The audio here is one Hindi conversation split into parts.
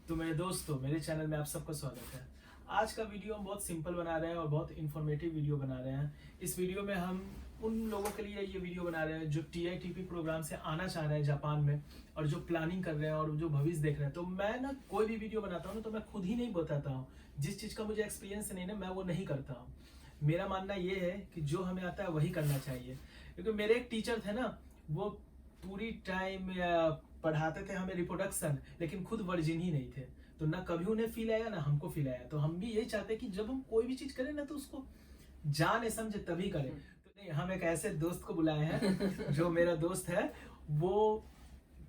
तो मेरे दोस्तों, मेरे चैनल में आप सबका स्वागत है। आज का वीडियो हम बहुत सिंपल बना रहे हैं और बहुत इन्फॉर्मेटिव वीडियो बना रहे हैं। इस वीडियो में हम उन लोगों के लिए ये वीडियो बना रहे हैं जो टीआईटीपी प्रोग्राम से आना चाह रहे हैं जापान में, और जो प्लानिंग कर रहे हैं और जो भविष्य देख रहे हैं। तो मैं ना कोई भी वीडियो बनाता हूँ ना, तो मैं खुद ही नहीं बताता हूँ। जिस चीज़ का मुझे एक्सपीरियंस नहीं ना, मैं वो नहीं करता हूँ। मेरा मानना ये है कि जो हमें आता है वही करना चाहिए। क्योंकि मेरे एक टीचर थे ना, वो पूरी टाइम पढ़ाते थे हमें रिप्रोडक्शन, लेकिन खुद वर्जिन ही नहीं थे। तो ना कभी उन्हें फील आया ना हमको फील आया। तो हम भी यही चाहते हैं कि जब हम कोई भी चीज करें ना, तो उसको जाने समझे तभी करें। तो नहीं, हम एक ऐसे दोस्त को बुलाए हैं जो मेरा दोस्त है। वो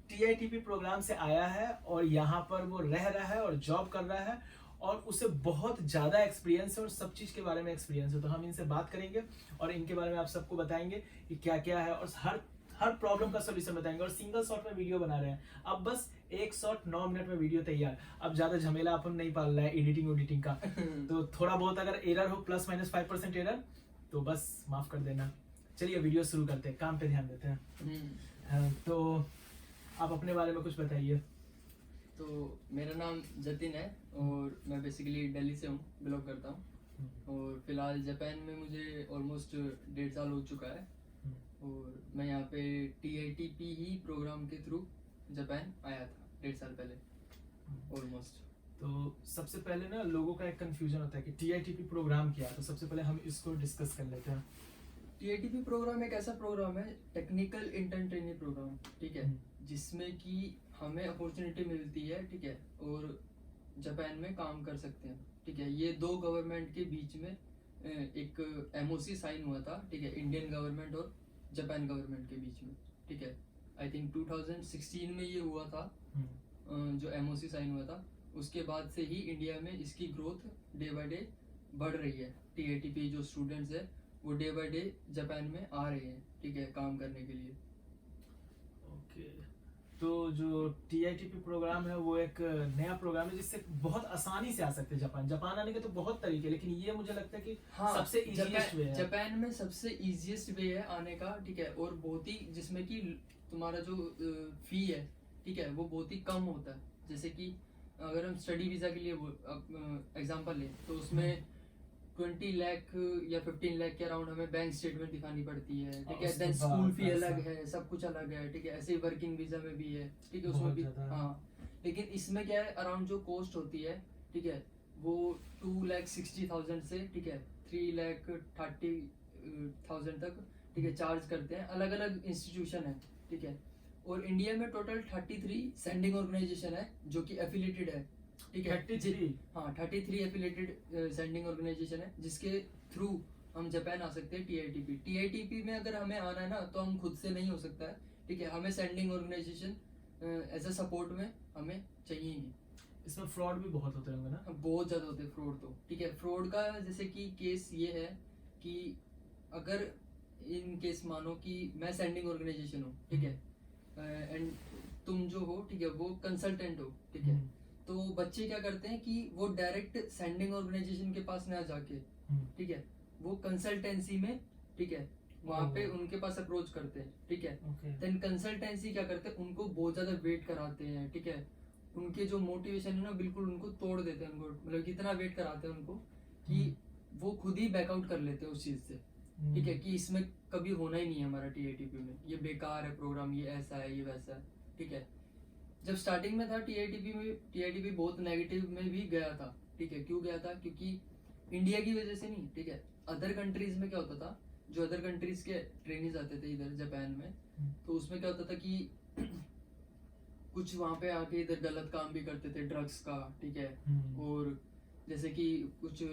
टीआईटीपी प्रोग्राम से आया है और यहाँ पर वो रह रहा है और जॉब कर रहा है, और उसे बहुत ज्यादा एक्सपीरियंस है और सब चीज के बारे में एक्सपीरियंस है। तो हम इनसे बात करेंगे और इनके बारे में आप सबको बताएंगे कि क्या क्या है, और हर प्रॉब्लम का सोल्यूशन बताएंगे। और सिंगल शॉट में वीडियो बना रहे हैं। अब बस एक शॉट 9 मिनट में वीडियो तैयार। अब ज्यादा झमेला अपन नहीं पाल रहा है एडिटिंग का। तो थोड़ा बहुत अगर एरर हो, ±5% एरर, तो बस माफ कर देना। चलिए वीडियो शुरू करते हैं, काम पे ध्यान देते हैं। तो आप अपने बारे में कुछ बताइए। तो मेरा नाम जतिन है और मैं बेसिकली दिल्ली से हूँ, बिलोंग करता हूँ। और फिलहाल जापान में मुझे ऑलमोस्ट 1.5 साल हो चुका है। और मैं यहाँ पे टीआईटीपी ही प्रोग्राम के थ्रू जापान आया था 1.5 साल पहले ऑलमोस्ट। तो सबसे पहले ना लोगों का एक कंफ्यूजन होता है कि टीआईटीपी प्रोग्राम क्या है। तो सबसे पहले हम इसको डिस्कस कर लेते हैं। टीआईटीपी प्रोग्राम एक ऐसा प्रोग्राम है, टेक्निकल इंटर्न ट्रेनिंग प्रोग्राम, ठीक है, जिसमें कि हमें अपॉर्चुनिटी मिलती है, ठीक है, और जापान में काम कर सकते हैं, ठीक है। ये दो गवर्नमेंट के बीच में एक एमओसी साइन हुआ था, ठीक है, इंडियन गवर्नमेंट और जापान गवर्नमेंट के बीच में, ठीक है। आई थिंक 2016 में ये हुआ था, जो एमओसी साइन हुआ था। उसके बाद से ही इंडिया में इसकी ग्रोथ डे बाय डे बढ़ रही है। टीआईटीपी जो स्टूडेंट्स है वो डे बाय डे जापान में आ रहे हैं, ठीक है, काम करने के लिए। ओके। तो जो टीआईटीपी प्रोग्राम है वो एक नया प्रोग्राम है जिससे बहुत आसानी से आ सकते हैं जापान। जापान आने के तो बहुत तरीके, लेकिन ये मुझे लगता है कि सबसे इजीएस्ट वे है। जापान में सबसे इजीएस्ट वे है आने का, ठीक है, और बहुत ही जिसमें कि तुम्हारा जो फी है, ठीक है, वो बहुत ही कम होता है। जैसे कि अगर हम स्टडी वीजा के लिए एग्जांपल लें तो उसमें 20 लाख या 15 लाख के अराउंड हमें बैंक स्टेटमेंट दिखानी पड़ती है, ठीक है। देन स्कूल फी अलग है, सब कुछ अलग है, ठीक है। ऐसे ही वर्किंग वीजा में भी है, ठीक है, उसमें भी। हाँ, लेकिन इसमें क्या है, अराउंड जो कॉस्ट होती है, ठीक है, वो 2,60,000 से, ठीक है, 3,30,000 तक, ठीक है, चार्ज करते हैं। अलग अलग इंस्टीट्यूशन है, ठीक है। और इंडिया में टोटल 33 सेंडिंग ऑर्गेनाइजेशन है जो कि एफिलेटेड है, ठीक है। 33? हाँ, 33 एफिलेटेड सेंडिंग ऑर्गेनाइजेशन है जिसके थ्रू हम जापान आ सकते हैं। टीआईटीपी में अगर हमें आना है ना, तो हम खुद से नहीं हो सकता है, ठीक है। हमें sending organisation as a support में हमें चाहिए ही। इसमें फ्रॉड भी बहुत होते होंगे ना? बहुत ज्यादा होते हैं फ्रॉड तो, ठीक है। फ्रॉड का जैसे कि केस ये है कि अगर इन केस मानो कि मैं सेंडिंग ऑर्गेनाइजेशन हूँ, ठीक है, एंड तुम जो हो, ठीक है, वो कंसल्टेंट हो, ठीक है। तो बच्चे क्या करते हैं कि वो डायरेक्ट सेंडिंग ऑर्गेनाइजेशन के पास ना जाके, ठीक है, वो कंसल्टेंसी में, ठीक है, वहां पे उनके पास अप्रोच करते हैं, ठीक है। देन कंसल्टेंसी क्या करते हैं, उनको बहुत ज्यादा वेट कराते हैं, ठीक है। उनके जो मोटिवेशन है ना, बिल्कुल उनको तोड़ देते हैं। उनको मतलब कितना वेट कराते हैं उनको कि वो खुद ही बैकआउट कर लेते हैं उस चीज से, ठीक है, कि इसमें कभी होना ही नहीं है हमारा टीआईटीपी में, ये बेकार है प्रोग्राम, ये ऐसा है, ये वैसा है, ठीक है। जब स्टार्टिंग में था टीआईटीपी बहुत नेगेटिव में भी गया था, ठीक है। क्यों गया था? क्योंकि इंडिया की वजह से नहीं, ठीक है। अदर कंट्रीज में क्या होता था, जो अदर कंट्रीज के ट्रेनिंग आते थे इधर जापान में, तो उसमें क्या होता था कि कुछ वहां पे आके इधर गलत काम भी करते थे, ड्रग्स का, ठीक है। और जैसे कि कुछ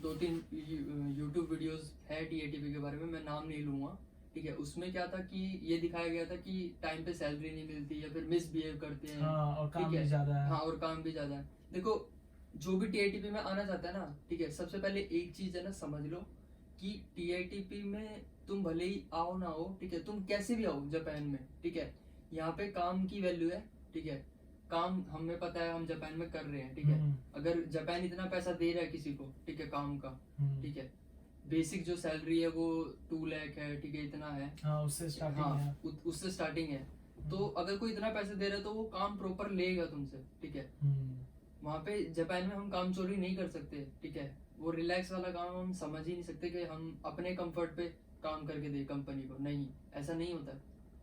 2-3 यूट्यूब वीडियोस है टीआईटीपी के बारे में, मैं नाम नहीं लूंगा, ठीक है। उसमें क्या था कि ये दिखाया गया था कि टाइम पे सैलरी नहीं मिलती या फिर मिसबिहेव करते हैं, और काम ठीक भी ज्यादा है। हाँ, और काम भी ज्यादा है। देखो, जो भी टीआईटीपी में आना चाहता है ना, ठीक है, सबसे पहले एक चीज है ना, समझ लो कि टीआईटीपी में तुम भले ही आओ ना हो, ठीक है, तुम कैसे भी आओ जापान में, ठीक है, यहाँ पे काम की वैल्यू है, ठीक है। काम हमें पता है, हम जापान में कर रहे हैं, ठीक है। अगर जापान इतना पैसा दे रहा है किसी को, ठीक है, काम का, ठीक है, बेसिक जो सैलरी है वो 2 लाख है, ठीक है, इतना है। हाँ, उससे स्टार्टिंग है। उससे स्टार्टिंग है। तो अगर कोई इतना पैसे दे रहा है तो वो काम प्रॉपर लेगा तुमसे, ठीक है। वहाँ पे जापान में हम काम चोरी नहीं कर सकते, ठीक है। वो रिलैक्स वाला काम हम समझ ही नहीं सकते कि हम अपने कंफर्ट पे काम करके दे कंपनी को, नहीं, ऐसा नहीं होता,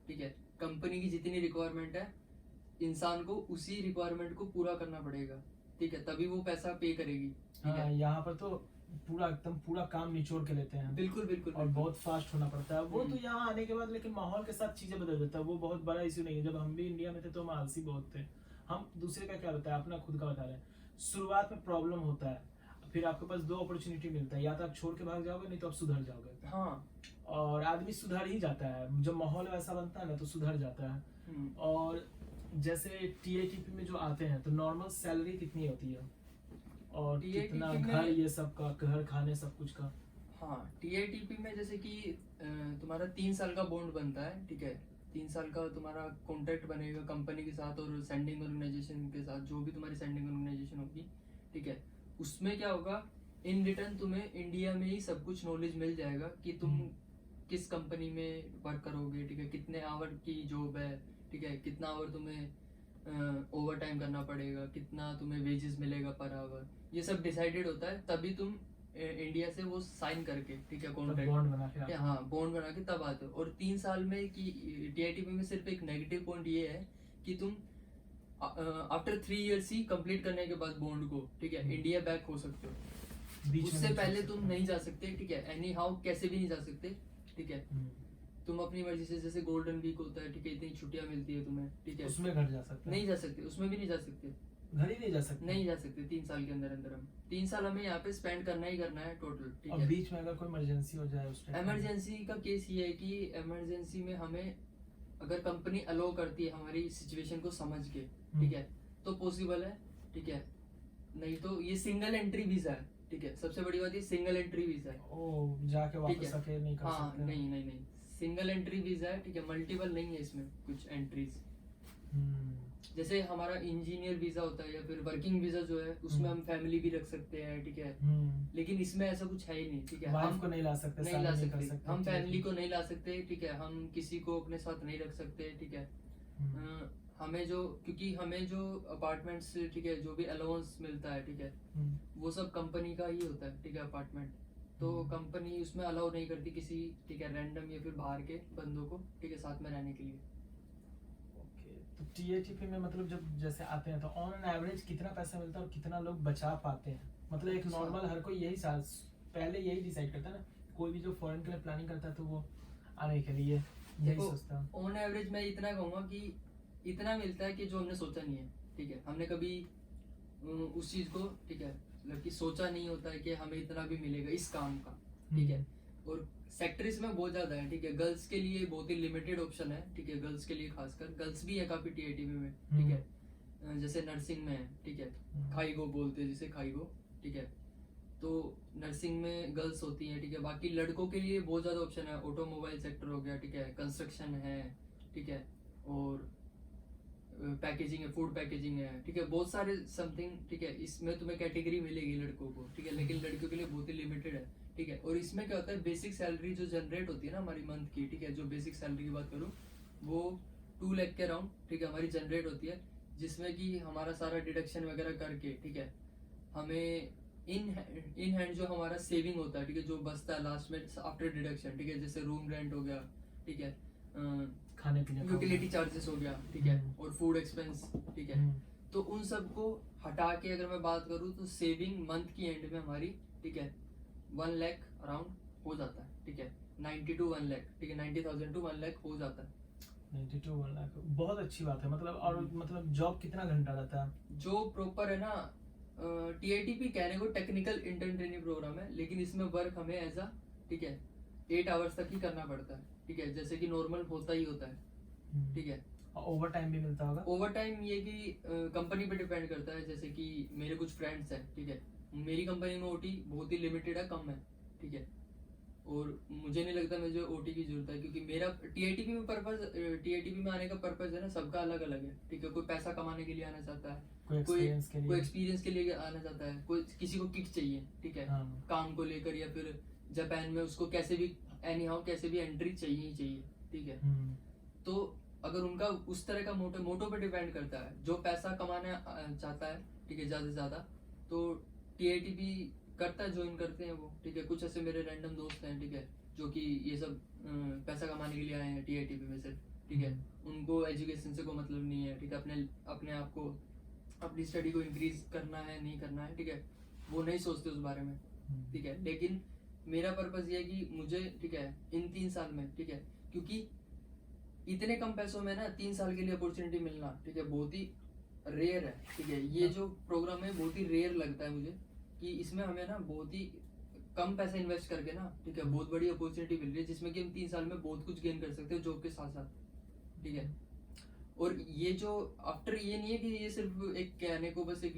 ठीक है। कंपनी की जितनी रिक्वायरमेंट है, इंसान को उसी रिक्वायरमेंट को पूरा करना पड़ेगा, ठीक है, तभी वो पैसा पे करेगी, ठीक हाँ, है। यहाँ पर तो पूरा एकदम पूरा काम निचोड़ के लेते हैं बिल्कुल बिल्कुल और बहुत फास्ट होना पड़ता है वो तो हम्म। यहाँ आने के बाद, लेकिन माहौल के साथ चीजें बदल जाता है, वो बहुत बड़ा इशू नहीं है। जब हम भी इंडिया में थे तो हम आलसी बहुत थे, हम दूसरे का क्या बताया, अपना खुद का बता रहे हैं। शुरुआत में प्रॉब्लम होता है, फिर आपके पास दो अपॉर्चुनिटी मिलता है, या तो आप छोड़ के भाग जाओगे, नहीं तो आप सुधर जाओगे। हाँ। और आदमी सुधर ही जाता है जब माहौल वैसा बनता है ना, तो सुधर जाता है। और जैसे टीआईटीपी में जो आते हैं तो नॉर्मल सैलरी कितनी होती है और TITP कितना में- घर, ये सब का घर खाने सब कुछ का? हाँ, टीआईटीपी में जैसे कि तुम्हारा 3 साल का बॉन्ड बनता है, ठीक है। 3 साल का तुम्हारा कॉन्ट्रैक्ट बनेगा कंपनी के साथ और सेंडिंग ऑर्गेनाइजेशन के साथ, जो भी तुम्हारी सेंडिंग ऑर्गेनाइजेशन होगी, ठीक है। उसमें क्या होगा, इन रिटर्न तुम्हें इंडिया में ही सब कुछ नॉलेज मिल जाएगा कि तुम किस कंपनी में वर्क करोगे, ठीक है, कितने आवर की जॉब है, ठीक है, कितना आवर तुम्हें ओवर टाइम करना पड़ेगा, कितना तुम्हें वेजेस मिलेगा पर आवर, ये सब डिसाइडेड होता है, तभी तुम इंडिया से वो साइन करके, ठीक है, कॉन्ट्रैक्ट बॉन्ड बना के या हाँ बॉन्ड बना के तब आते हो। और 3 साल में कि टीआईटीपी में सिर्फ एक नेगेटिव पॉइंट ये है कि तुम आफ्टर 3 इयर्स ही कंप्लीट करने के बाद बॉन्ड को, ठीक है, इंडिया बैक हो सकते हो। बीच में उससे नहीं पहले चल तुम सकता। नहीं जा सकते, ठीक है, एनी हाउ कैसे भी नहीं जा सकते, ठीक है। तुम अपनी मर्जी से, जैसे गोल्डन वीक होता है, ठीक है, इतनी छुट्टियां मिलती है तुम्हें, ठीक है, उसमें घर जा सकते हैं? नहीं जा सकते, उसमें भी नहीं जा सकते, घर ही नहीं जा सकते? नहीं जा सकते 3 साल के अंदर अंदर। हम 3 साल हमें यहाँ पे स्पेंड करना ही करना है टोटल, ठीक और है। बीच में अगर कोई इमरजेंसी हो जाए उस टाइम? इमरजेंसी का केस ये है कि इमरजेंसी में हमें अगर कंपनी अलो करती है हमारी सिचुएशन को समझ के, ठीक है, तो पॉसिबल है, ठीक है। नहीं तो ये सिंगल एंट्री वीजा है, ठीक है, सबसे बड़ी बात ये सिंगल एंट्री वीजा है। ओ, जाके ठीक वापस है। आके नहीं कर हाँ, सकते? नहीं नहीं नहीं, सिंगल एंट्री वीजा है, ठीक है, मल्टीपल नहीं है इसमें कुछ एंट्रीज। जैसे हमारा इंजीनियर वीजा होता है या फिर वर्किंग वीजा जो है, उसमें हम फैमिली भी रख सकते हैं, ठीक है, लेकिन इसमें ऐसा कुछ है ही नहीं, ठीक है। वाइफ हम को नहीं ला सकते, नहीं शादी ला नहीं कर सकते, हम ठीक है। फैमिली को नहीं ला सकते, ठीक है, हम किसी को अपने साथ नहीं रख सकते, ठीक है। हमें जो, क्योंकि हमें जो अपार्टमेंट्स, ठीक है, जो भी अलाउंस मिलता है, ठीक है, वो सब कंपनी का ही होता है, ठीक है, अपार्टमेंट। तो कंपनी उसमें अलाउ नहीं करती किसी, ठीक है, रैंडम या फिर बाहर के बंदों को, ठीक है, साथ में रहने के लिए। ओके, तो टीएटीपी में मतलब जब जैसे आते हैं तो ऑन एन एवरेज कितना पैसा मिलता है और कितना लोग बचा पाते हैं? मतलब एक अच्छा। नॉर्मल हर कोई यही साल पहले यही डिसाइड करता है ना, कोई भी जो फॉरेन के लिए प्लानिंग करता है तो वो आने के लिए यही देखो, सोचता है। ऑन एवरेज मैं इतना कहूँगा कि इतना मिलता है कि जो हमने सोचा नहीं है, ठीक है, हमने कभी उस चीज को, ठीक है, मतलब कि सोचा नहीं होता है कि हमें इतना भी मिलेगा इस काम का, ठीक है। और सेक्टर्स में बहुत ज्यादा है, ठीक है, गर्ल्स के लिए बहुत ही लिमिटेड ऑप्शन है, ठीक है, गर्ल्स के लिए खासकर, गर्ल्स भी है काफी टीआईटीपी में, ठीक है, जैसे नर्सिंग में है, ठीक है, खाईगो बोलते हैं जिसे, खाईगो, ठीक है, तो नर्सिंग में गर्ल्स होती हैं, ठीक है। बाकी लड़कों के लिए बहुत ज्यादा ऑप्शन है, ऑटोमोबाइल सेक्टर हो गया, ठीक है, कंस्ट्रक्शन है, ठीक है, और पैकेजिंग है, फूड पैकेजिंग है, ठीक है, बहुत सारे समथिंग, ठीक है, इसमें तुम्हें कैटेगरी मिलेगी लड़कों को, ठीक है, लेकिन लड़कियों के लिए बहुत ही लिमिटेड है, ठीक है। और इसमें क्या होता है, बेसिक सैलरी जो जनरेट होती है ना हमारी मंथ की, ठीक है, जो बेसिक सैलरी की बात करूँ वो 2 लाख के अराउंड, ठीक है, हमारी जनरेट होती है, जिसमें कि हमारा सारा डिडक्शन वगैरह करके, ठीक है, हमें इन हैंड जो हमारा सेविंग होता है, ठीक है, जो बचता है लास्ट में आफ्टर डिडक्शन, ठीक है, जैसे रूम रेंट हो गया, ठीक है, खाने पीने का यूटिलिटी चार्जेस हो गया, ठीक है, और फूड एक्सपेंस, ठीक है, तो उन सबको हटा के अगर मैं बात करूँ तो सेविंग मंथ की एंड में हमारी, ठीक है, 1 लाख अराउंड हो जाता है, ठीक है, 90 to 1 लाख, ठीक है, 90,000 to 1 लाख हो जाता है। 90 to 1 लाख बहुत अच्छी बात है। मतलब और मतलब जॉब कितना घंटा रहता है? जो प्रॉपर है ना, टीआईटीपी कहने को टेक्निकल इंटर्न ट्रेनिंग प्रोग्राम है, लेकिन इसमें वर्क हमें एज अ, ठीक है, 8 आवर्स तक ही करना पड़ता है, ठीक है, जैसे कि नॉर्मल होता ही होता है, ठीक है। ओवर टाइम भी मिलता होगा? ओवर टाइम ये कि कंपनी पे डिपेंड करता है, जैसे कि मेरे कुछ फ्रेंड्स हैं, ठीक है, मेरी कंपनी में ओटी बहुत ही लिमिटेड है, कम है, ठीक है, और मुझे नहीं लगता मुझे ओटी की जरूरत है, क्योंकि मेरा टीआईटीपी में टीआईटीपी में आने का पर्पज है ना, सबका अलग अलग है, ठीक है, कोई पैसा कमाने के लिए आना चाहता है, कोई एक्सपीरियंस के लिए आना चाहता है, कोई किसी को किक चाहिए, ठीक है, हाँ। काम को लेकर, या फिर जापान में उसको कैसे भी एनी हाउ कैसे भी एंट्री चाहिए ही चाहिए, ठीक है। तो अगर उनका उस तरह का मोटो पे डिपेंड करता है, जो पैसा कमाना चाहता है, ठीक है, ज़्यादा से ज़्यादा, तो टीआईटीपी करता है, ज्वाइन करते हैं वो, ठीक है। कुछ ऐसे मेरे रैंडम दोस्त हैं, ठीक है, जो कि ये सब पैसा कमाने के लिए आए हैं टीआईटीपी में सिर्फ, ठीक है। उनको एजुकेशन से कोई मतलब नहीं है, ठीक है, अपने अपने आप को, अपनी स्टडी को इंक्रीज करना है नहीं करना है, ठीक है, वो नहीं सोचते उस बारे में, ठीक है। लेकिन मेरा पर्पस ये है कि मुझे, ठीक है, इन 3 साल में, ठीक है, क्योंकि इतने कम पैसों में ना 3 साल के लिए अपॉर्चुनिटी मिलना, ठीक है, बहुत ही रेयर है, ठीक है। ये जो प्रोग्राम है बहुत ही रेयर लगता है मुझे, कि इसमें हमें ना बहुत ही कम पैसा इन्वेस्ट करके ना, ठीक है, बहुत बड़ी अपॉर्चुनिटी मिल रही है, जिसमें कि हम 3 साल में बहुत कुछ गेन कर सकते हैं जॉब के साथ साथ, ठीक है। और ये जो आफ्टर, ये नहीं है कि ये सिर्फ एक कहने को बस एक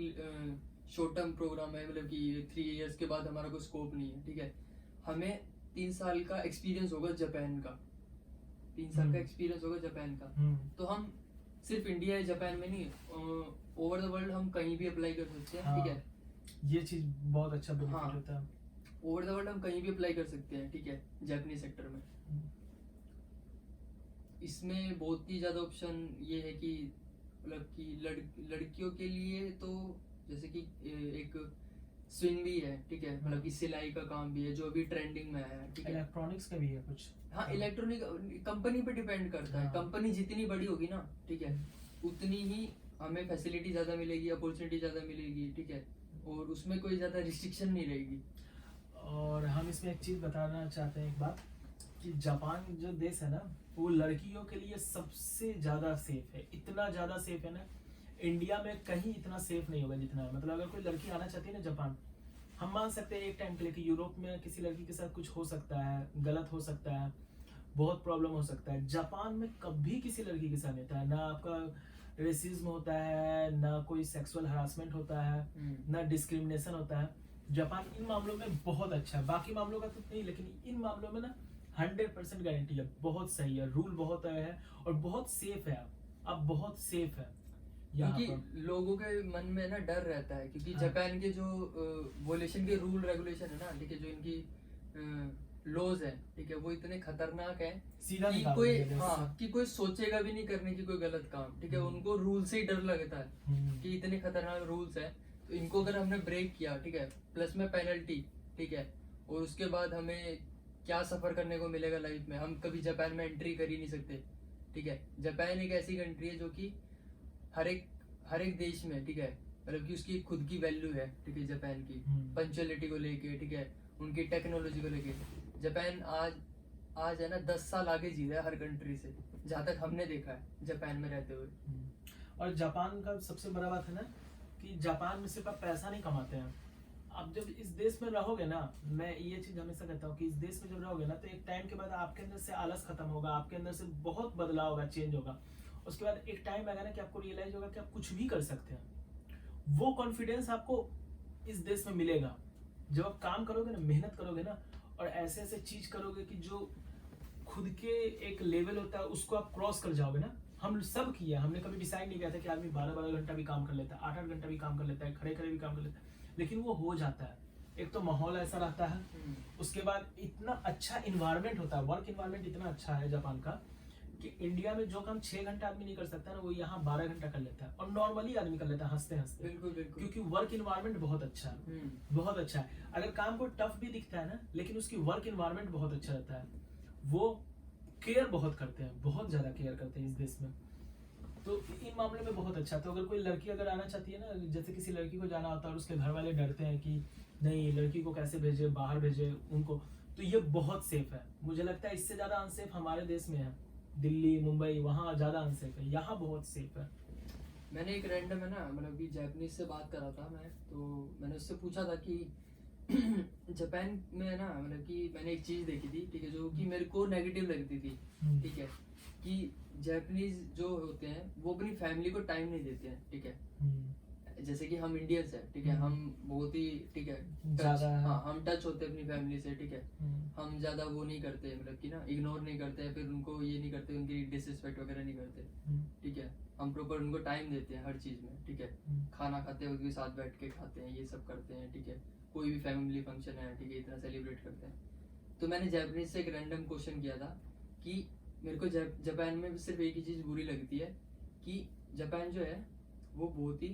शॉर्ट टर्म प्रोग्राम है, मतलब कि 3 इयर्स के बाद हमारा कोई स्कोप नहीं है, ठीक है। हमें 3 साल का एक्सपीरियंस होगा जापान का, 3 साल का एक्सपीरियंस होगा जापान का, तो हम सिर्फ इंडिया या जापान में नहीं, ओवर द वर्ल्ड हम कहीं भी अप्लाई कर सकते हैं, ठीक है। ये चीज बहुत अच्छा बेनिफिट हाँ, होता है। ओवर द वर्ल्ड हम कहीं भी अप्लाई कर सकते हैं, ठीक है, जापानीज सेक्टर में। इसमें बहुत ही ज़्यादा ऑप्शन ये है कि मतलब कि लड़कियों के लिए तो जैसे कि एक स्विंग भी है, ठीक है, मतलब कि सिलाई का काम भी है जो अभी ट्रेंडिंग में है, ठीक है। इलेक्ट्रॉनिक्स का भी है कुछ। हाँ, इलेक्ट्रॉनिक कंपनी पे डिपेंड करता है, कंपनी जितनी बड़ी होगी ना, ठीक है, उतनी ही हमें फैसिलिटी ज़्यादा मिलेगी, अपॉर्चुनिटी ज़्यादा मिलेगी, ठीक है, और उसमें कोई ज़्यादा रिस्ट्रिक्शन नहीं रहेगी। और हम इसमें एक चीज बताना चाहते हैं, एक बात, कि जापान जो देश है ना, वो लड़कियों के लिए सबसे ज्यादा सेफ है। इतना ज्यादा सेफ है ना, इंडिया में कहीं इतना सेफ नहीं होगा जितना है। मतलब अगर कोई लड़की आना चाहती है ना जापान, हम मान सकते हैं एक टाइम के लिए कि यूरोप में किसी लड़की के साथ कुछ हो सकता है, गलत हो सकता है, बहुत प्रॉब्लम हो सकता है। जापान में कभी किसी लड़की के साथ नहीं होता है, ना आपका रेसिज्म होता है, ना कोई सेक्सुअल हरासमेंट होता है, ना डिस्क्रिमिनेशन होता है। जापान इन मामलों में बहुत अच्छा है, बाकी मामलों का तो नहीं, लेकिन इन मामलों में ना 100% गारंटी है, बहुत सही है, रूल बहुत है और बहुत सेफ है। आप बहुत सेफ है यहाँ क्योंकि पर। लोगों के मन में ना डर रहता है, क्योंकि हाँ। जापान के जो वोलेशन के रूल रेगुलेशन है ना, ठीक है, जो इनकी लॉज है, ठीक है, वो इतने खतरनाक है सीधा कि निकाल कोई, दिया जैसे। हाँ, कि कोई सोचेगा भी नहीं करने की कोई गलत काम, ठीक है। उनको रूल से ही डर लगता है कि इतने खतरनाक रूल्स है, तो इनको अगर हमने ब्रेक किया, ठीक है, प्लस में पेनल्टी, ठीक है, और उसके बाद हमें क्या सफर करने को मिलेगा लाइफ में, हम कभी जापान में एंट्री कर ही नहीं सकते, ठीक है। जापान एक ऐसी कंट्री है जो कि हर एक देश में, ठीक है, मतलब कि उसकी खुद की वैल्यू है, ठीक है, जापान की पंचुअलिटी को लेके, ठीक है, उनकी टेक्नोलॉजी को लेके। जापान आज है ना 10 साल आगे जी रहा है हर कंट्री से, जहाँ तक हमने देखा है जापान में रहते हुए। और जापान का सबसे बड़ा बात है ना कि जापान में सिर्फ आप पैसा नहीं कमाते हैं। आप जब इस देश में रहोगे ना, मैं ये चीज हमेशा कहता हूँ कि इस देश में जब रहोगे ना, तो एक टाइम के बाद आपके अंदर से आलस खत्म होगा, आपके अंदर से बहुत बदलाव होगा, चेंज होगा। उसके बाद एक टाइम आएगा ना कि आपको रियलाइज होगा कि आप कुछ भी कर सकते हैं। वो कॉन्फिडेंस आपको इस देश में मिलेगा जब आप काम करोगे ना, मेहनत करोगे ना, और ऐसे ऐसे चीज करोगे कि जो खुद के एक लेवल होता है उसको आप क्रॉस कर जाओगे ना। हम सब किया, हमने कभी डिसाइड नहीं किया था कि आदमी 12-12 घंटा भी काम कर लेता है, 8-8 घंटा भी काम कर लेता है, खड़े खड़े भी काम कर लेता है, लेकिन वो हो जाता है। एक तो माहौल ऐसा रहता है, उसके बाद इतना अच्छा इन्वायरमेंट होता है, वर्क इन्वायरमेंट इतना अच्छा है जापान का कि इंडिया में जो काम 6 घंटा आदमी नहीं कर सकता ना, वो यहाँ 12 घंटा कर लेता है, और नॉर्मली आदमी कर लेता है हंसते हंसते। बिल्कुल बिल्कुल, क्योंकि वर्क इन्वायरमेंट बहुत अच्छा है, बहुत अच्छा है। अगर काम को टफ भी दिखता है ना, लेकिन उसकी वर्क इन्वायरमेंट बहुत अच्छा रहता है। वो केयर बहुत करते हैं, बहुत ज्यादा केयर करते हैं इस देश में, तो इन मामले में बहुत अच्छा। तो अगर कोई लड़की अगर आना चाहती है ना, जैसे किसी लड़की को जाना होता है और उसके घर वाले डरते हैं कि नहीं लड़की को कैसे भेजे, बाहर भेजे उनको, तो ये बहुत सेफ है। मुझे लगता है इससे ज्यादा अनसेफ हमारे देश में है, दिल्ली मुंबई, वहाँ ज्यादा अनसेफ है, यहाँ बहुत सेफ है। मैंने एक रैंडम है ना, मतलब कि जापानीज से बात कर रहा था मैं, तो मैंने उससे पूछा था कि जापान में है ना, मतलब कि मैंने एक चीज देखी थी, ठीक है, जो कि मेरे को नेगेटिव लगती थी, ठीक है, कि जापानीज जो होते हैं वो अपनी फैमिली को टाइम नहीं देते हैं, ठीक है। जैसे कि हम इंडियंस हैं, ठीक है, हम बहुत ही, ठीक है, हाँ, हम टच होते हैं अपनी फैमिली से, ठीक है, हम ज्यादा वो नहीं करते, मतलब कि ना इग्नोर नहीं करते, फिर उनको ये नहीं करते, उनकी डिसरिस्पेक्ट वगैरह नहीं करते, ठीक है। हम प्रॉपर उनको टाइम देते हैं हर चीज में, ठीक है, खाना खाते वक्त भी साथ बैठ के खाते हैं, ये सब करते हैं, ठीक है, कोई भी फैमिली फंक्शन है, ठीक है, इतना सेलिब्रेट करते हैं। तो मैंने जापानीज से एक रैंडम क्वेश्चन किया था कि मेरे को जापान में सिर्फ एक ही चीज बुरी लगती है कि जापान जो है वो बहुत ही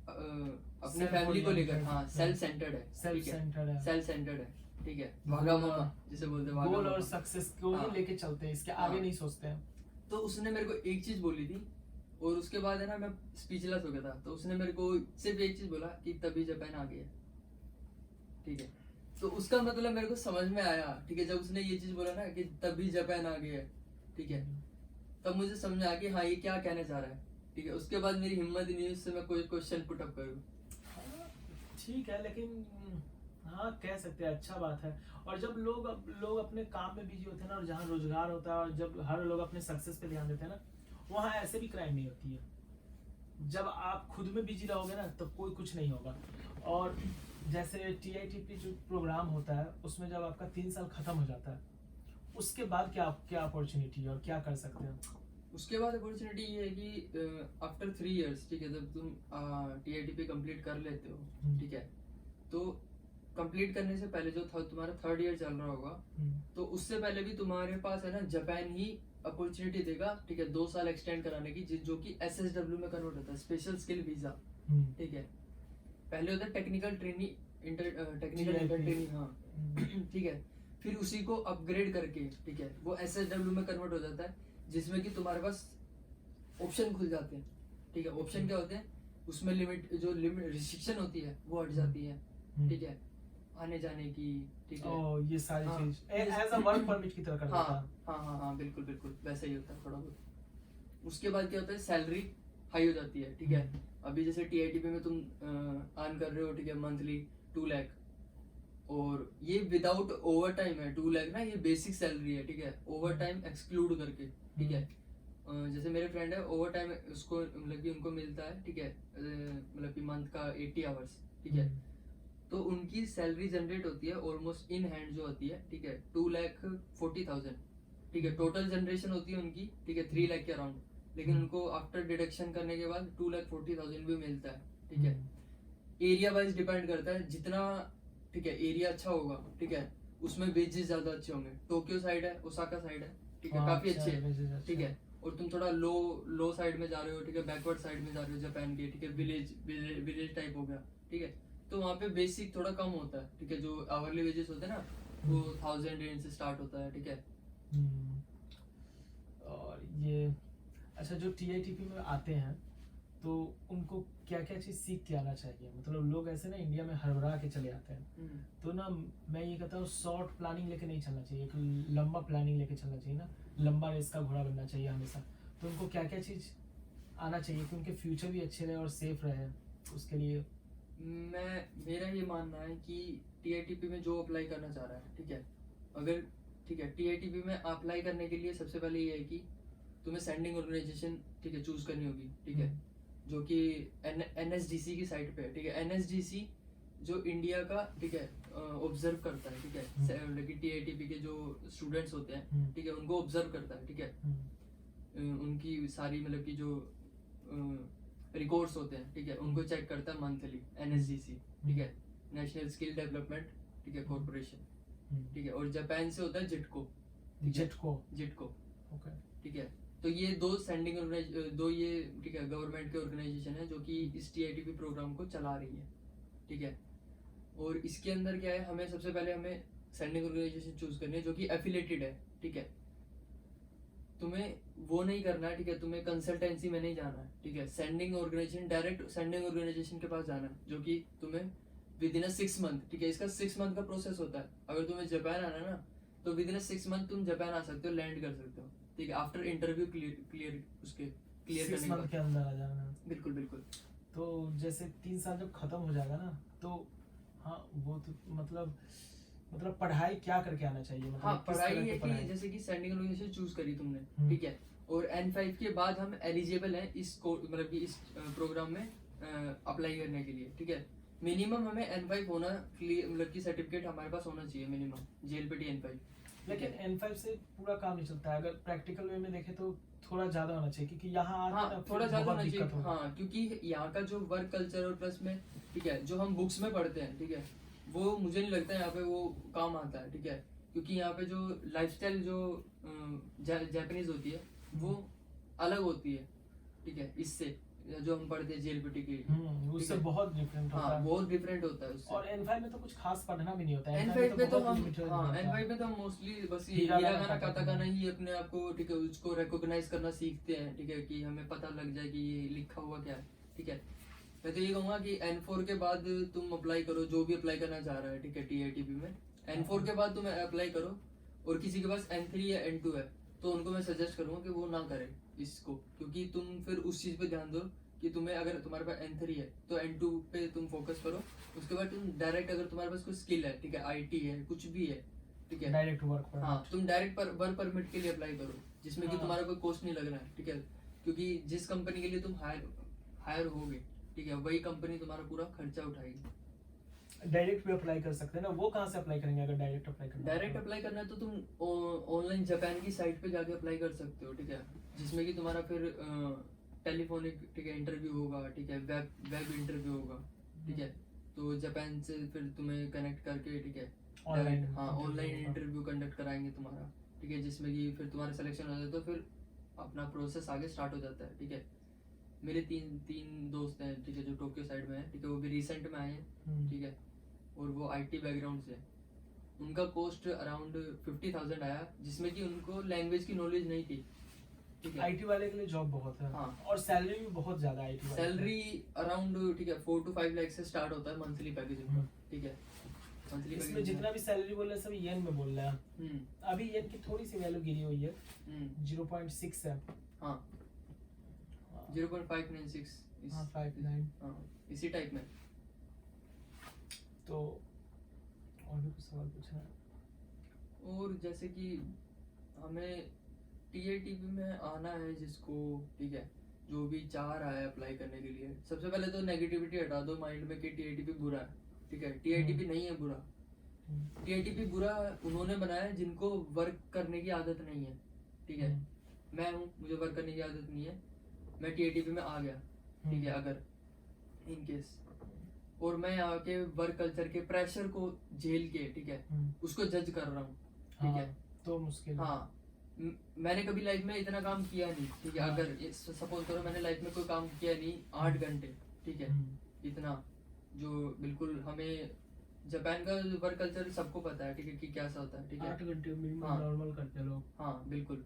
अपने फैमिली को लेकर, हाँ, सेल्फ सेंटर्ड है, सेल्फ सेंटर्ड है, सेल्फ सेंटर्ड है, ठीक है, वागामामा जिसे बोलते हैं, गोल और वागामामा। सक्सेस को ही हाँ। लेके चलते हैं, इसके आगे हाँ। नहीं सोचते हैं। तो उसने मेरे को एक चीज बोली थी और उसके बाद है ना मैं स्पीचलेस हो गया था। तो उसने मेरे को सिर्फ एक चीज बोला कि तभी जापान आ गया, ठीक है। तो उसका मतलब मेरे को समझ में आया, ठीक है, जब उसने ये चीज बोला ना कि तभी जापान आ गया, ठीक है, तब मुझे समझ में आया कि हाँ ये क्या कहना चाह रहा है, ठीक है। उसके बाद मेरी हिम्मत ही नहीं उससे मैं कोई क्वेश्चन पुट अप करूँ। ठीक है, लेकिन हाँ कह सकते हैं, अच्छा बात है। और जब लोग अपने काम में बिजी होते हैं ना, और जहाँ रोजगार होता है, और जब हर लोग अपने सक्सेस पे ध्यान देते हैं ना, वहाँ ऐसे भी क्राइम नहीं होती है। जब आप खुद में बिजी रहोगे ना, तो कोई कुछ नहीं होगा। और जैसे TITP जो प्रोग्राम होता है, उसमें जब आपका 3 साल खत्म हो जाता है, उसके बाद क्या क्या अपॉर्चुनिटी है और क्या कर सकते हैं? उसके बाद अपॉर्चुनिटी ये है कि आफ्टर 3 इयर्स, ठीक है, जब तुम TITP कंप्लीट कर लेते हो, ठीक है, तो कंप्लीट करने से पहले जो तुम्हारा 3rd ईयर चल रहा होगा, तो उससे पहले भी तुम्हारे पास है ना जापान ही अपॉर्चुनिटी देगा, ठीक है, 2 साल एक्सटेंड कराने की, जो कि SSW में कन्वर्ट होता है, स्पेशल स्किल वीजा, ठीक है। पहले होता है technical training, technical inter training, हाँ, ठीक है। फिर उसी को अपग्रेड करके, ठीक है, वो SSW में कन्वर्ट हो जाता है, जिसमें कि तुम्हारे पास ऑप्शन खुल जाते हैं, ठीक है। ऑप्शन क्या होते हैं उसमें? लिमिट रिस्ट्रिक्शन होती है वो हट जाती है, ठीक है, आने जाने की, ठीक है। ये सारी हाँ, चीज एज अ वर्क परमिट की तरह कर देता हाँ है। हाँ हाँ हाँ, बिल्कुल बिल्कुल वैसा ही होता है थोड़ा बहुत। उसके बाद क्या होता है, सैलरी हाई हो जाती है, ठीक है। अभी जैसे TITP में तुम अर्न कर रहे हो, ठीक है, मंथली 2 लाख, और ये विदाउट ओवर टाइम है। 2 लाख ना ये बेसिक सैलरी है, ठीक है, ओवर टाइम एक्सक्लूड करके, ठीक है। जैसे मेरे फ्रेंड है, ओवर टाइम उसको मतलब कि उनको मिलता है, ठीक है, मतलब कि मंथ का 80 आवर्स, ठीक है। तो उनकी सैलरी जनरेट होती है ऑलमोस्ट इन हैंड जो होती है, ठीक है, 2,40,000, ठीक है। टोटल जनरेशन होती है उनकी, ठीक है, 3 लाख के अराउंड, लेकिन उनको आफ्टर डिडक्शन करने के बाद 2,40,000 भी मिलता है, ठीक है। एरिया वाइज डिपेंड करता है, जितना, ठीक है, एरिया अच्छा होगा, ठीक है, उसमें वेजेस ज्यादा अच्छे होंगे। टोक्यो साइड है, ओसाका साइड है, ठीक है, काफी अच्छे है, ठीक है। और तुम थोड़ा लो साइड में जा रहे हो, ठीक है, बैकवर्ड साइड में जा रहे हो जापान के, ठीक है, विलेज टाइप हो गया, ठीक है, तो वहाँ पे बेसिक थोड़ा कम होता है, ठीक है। जो आवरली वेजेस होते हैं ना, वो 1000 रेंज से स्टार्ट होता है, ठीक है। और ये अच्छा, जो TITP में आते हैं तो उनको क्या क्या चीज सीख के आना चाहिए? मतलब लोग ऐसे ना इंडिया में हड़बड़ा के चले आते हैं, तो ना मैं ये कहता हूँ शॉर्ट प्लानिंग लेके नहीं चलना चाहिए, एक लंबा प्लानिंग लेके चलना चाहिए ना, लंबा रेस का घोड़ा बनना चाहिए हमेशा। तो उनको क्या क्या चीज आना चाहिए कि उनके फ्यूचर भी अच्छे रहे और सेफ रहे, उसके लिए? मेरा ये मानना है कि TITP में जो अप्लाई करना चाह रहा है, ठीक है, अगर, ठीक है, TITP में अप्लाई करने के लिए सबसे पहले ये है कि तुम्हें सेंडिंग ऑर्गेनाइजेशन, ठीक है, चूज करनी होगी, ठीक है, जो कि NSDC की साइट पे है, ठीक है। NSDC जो इंडिया का, ठीक है, ऑब्जर्व करता है, ठीक है, लेकिन TITP के जो स्टूडेंट्स होते हैं, ठीक है, उनको ऑब्जर्व करता है, ठीक है, उनकी सारी मतलब की जो रिकॉर्ड्स होते हैं, ठीक है, उनको चेक करता है मंथली NSDC, ठीक है, नेशनल स्किल डेवलपमेंट, ठीक है, कॉर्पोरेशन, ठीक है। और जापान से होता है जिटको, ओके, ठीक है। तो ये दो ये, ठीक है, गवर्नमेंट के ऑर्गेनाइजेशन है जो कि इस TITP प्रोग्राम को चला रही है, ठीक है। और इसके अंदर क्या है, हमें सबसे पहले हमें सेंडिंग ऑर्गेनाइजेशन चूज करनी है जो कि एफिलेटेड है, ठीक है। तुम्हें वो नहीं करना है, ठीक है, तुम्हें कंसल्टेंसी में नहीं जाना है, ठीक है। Sending organisation, direct sending organisation के पास जाना है, जो कि तुम्हें विद इन 6 मंथ, ठीक है, इसका 6 मंथ का प्रोसेस होता है। अगर तुम्हें जापान आना ना, तो विद इन 6 मंथ तुम जापान आ सकते हो, लैंड कर सकते हो, ठीक है, आफ्टर इंटरव्यू क्लियर करने के अंदर आ जाना। बिल्कुल बिल्कुल। तो जैसे 3 साल जब खत्म हो जाएगा ना, तो हाँ वो तो मतलब पढ़ाई क्या करके आना चाहिए? मतलब हाँ, किस पढ़ाई तरह की है कि जैसे कि सेंडिंग ऑर्गेनाइजेशन चूज करी तुमने, ठीक है, और N5 के बाद हम एलिजिबल हैं इस मतलब कि इस प्रोग्राम में अप्लाई करने के लिए, ठीक है। मिनिमम हमें N5 होना, मतलब कि सर्टिफिकेट हमारे पास होना चाहिए मिनिमम, JLPT N5। लेकिन N5 से पूरा काम नहीं चलता है, अगर प्रैक्टिकल वे में देखें तो थोड़ा ज्यादा होना चाहिए, क्योंकि यहाँ हाँ, थोड़ा ज्यादा होना चाहिए, हाँ, क्योंकि यहाँ का जो वर्क कल्चर और प्लस में, ठीक है, जो हम बुक्स में पढ़ते हैं, ठीक है, वो मुझे नहीं लगता है यहाँ पे वो काम आता है, ठीक है। क्योंकि यहाँ पे जो लाइफस्टाइल जो जापानीज होती है वो अलग होती है, ठीक है, इससे जो हम पढ़ते हैं जेएलपीटी की, उससे बहुत डिफरेंट होता हाँ है। बहुत डिफरेंट होता है उससे। और एन5 में तो कुछ खास पढ़ना भी नहीं होता है। N5 पे तो बहुत हम limited हाँ होता है। N5 पे तो हम मोस्टली बस ये हीरागाना, हीरागाना काताकाना काताकाना ही अपने आप को, ठीक है, उसको रिकॉग्नाइज करना सीखते हैं, ठीक है, कि हमें पता लग जाए कि ये लिखा हुआ क्या है, ठीक है। मैं तो ये कहूँगा कि N4 के बाद तुम अप्लाई करो, जो भी अप्लाई करना चाह रहा है, ठीक है, TITP में N4 के बाद तुम अप्लाई करो। और किसी के पास N3 या N2 है तो उनको मैं सजेस्ट करूँगा कि वो ना करे इसको, क्योंकि तुम फिर उस चीज़ पे ध्यान दो कि तुम्हें, अगर तुम्हारे पास N3 है तो N2 पे तुम फोकस करो। उसके बाद तुम डायरेक्ट, अगर तुम्हारे पास कोई स्किल है, ठीक है, IT है, कुछ भी है, ठीक है, डायरेक्ट वर्क पर। हाँ तुम डायरेक्ट वर्क परमिट के लिए अप्लाई करो, जिसमें कि हाँ। तुम्हारा कोई कॉस्ट नहीं लगना है, ठीक है, क्योंकि जिस कंपनी के लिए तुम हायर होगे, ठीक है, वही कंपनी तुम्हारा पूरा खर्चा उठाएगी। डायरेक्ट भी अप्लाई कर सकते हैं ना, वो कहाँ से अप्लाई करेंगे अगर डायरेक्ट अप्लाई करना है? डायरेक्ट अप्लाई करना है तो तुम ऑनलाइन जापान की साइट पे जाके अप्लाई कर सकते हो, ठीक है, जिसमें कि तुम्हारा फिर टेलीफोनिक, ठीक है, इंटरव्यू होगा, ठीक है, वेब इंटरव्यू होगा, ठीक है, तो जापान से फिर तुम्हें कनेक्ट करके, ठीक है, ऑनलाइन, हाँ ऑनलाइन होगा। इंटरव्यू कंडक्ट कराएंगे तुम्हारा, ठीक है, जिसमें कि फिर तुम्हारा सिलेक्शन हो जाए तो फिर अपना प्रोसेस आगे स्टार्ट हो जाता है, ठीक है। मेरे तीन दोस्त हैं, ठीक है, जो टोक्यो साइड में है, ठीक है, वो भी रिसेंट में आए हैं, ठीक है, और वो IT बैकग्राउंड से। उनका कॉस्ट अराउंड 50,000 आया, जिसमें कि उनको लैंग्वेज की नॉलेज नहीं थी, ठीक है। आईटी वाले के लिए जॉब बहुत है। हाँ। और सैलरी भी बहुत ज्यादा है आईटी वाले की। सैलरी अराउंड, ठीक है, 4 to 5 लाख से स्टार्ट होता है मंथली पैकेज उनका, ठीक है, मंथली इसमें पैकेज। जितना भी सैलरी बोल रहे हैं सब येन में बोल रहे हैं। अभी येन की थोड़ी सी वैल्यू गिरी हुई है, 0.6 है। हाँ 0.596 हाँ 59। हाँ इसी टाइप में। तो और भी कुछ सवाल पूछना है? और जैसे कि हमें TITP में आना है जिसको, ठीक है, जो भी चाह रहा है अप्लाई करने के लिए, सबसे पहले तो नेगेटिविटी हटा दो माइंड में कि TITP बुरा है, ठीक है, TITP नहीं है बुरा। TITP बुरा उन्होंने बनाया है जिनको वर्क करने की आदत नहीं है, ठीक है। मैं हूँ, मुझे वर्क करने की आदत नहीं है, मैं TITP में आ गया, ठीक है, अगर इन केस, और मैं यहाँ के वर्क कल्चर के प्रेशर को झेल के, ठीक है, उसको जज कर रहा हूँ, ठीक है, तो मुश्किल है। हाँ मैंने कभी लाइफ में इतना काम किया नहीं, ठीक है, हाँ। अगर सपोज करो मैंने लाइफ में कोई काम किया नहीं 8 घंटे, ठीक है, इतना जो बिल्कुल हमें जापान का वर्क कल्चर सबको पता है, ठीक है, कि कैसा होता है, ठीक है, 8 घंटे मिनिमम हाँ। नॉर्मल करते हैं लोग। हाँ बिल्कुल।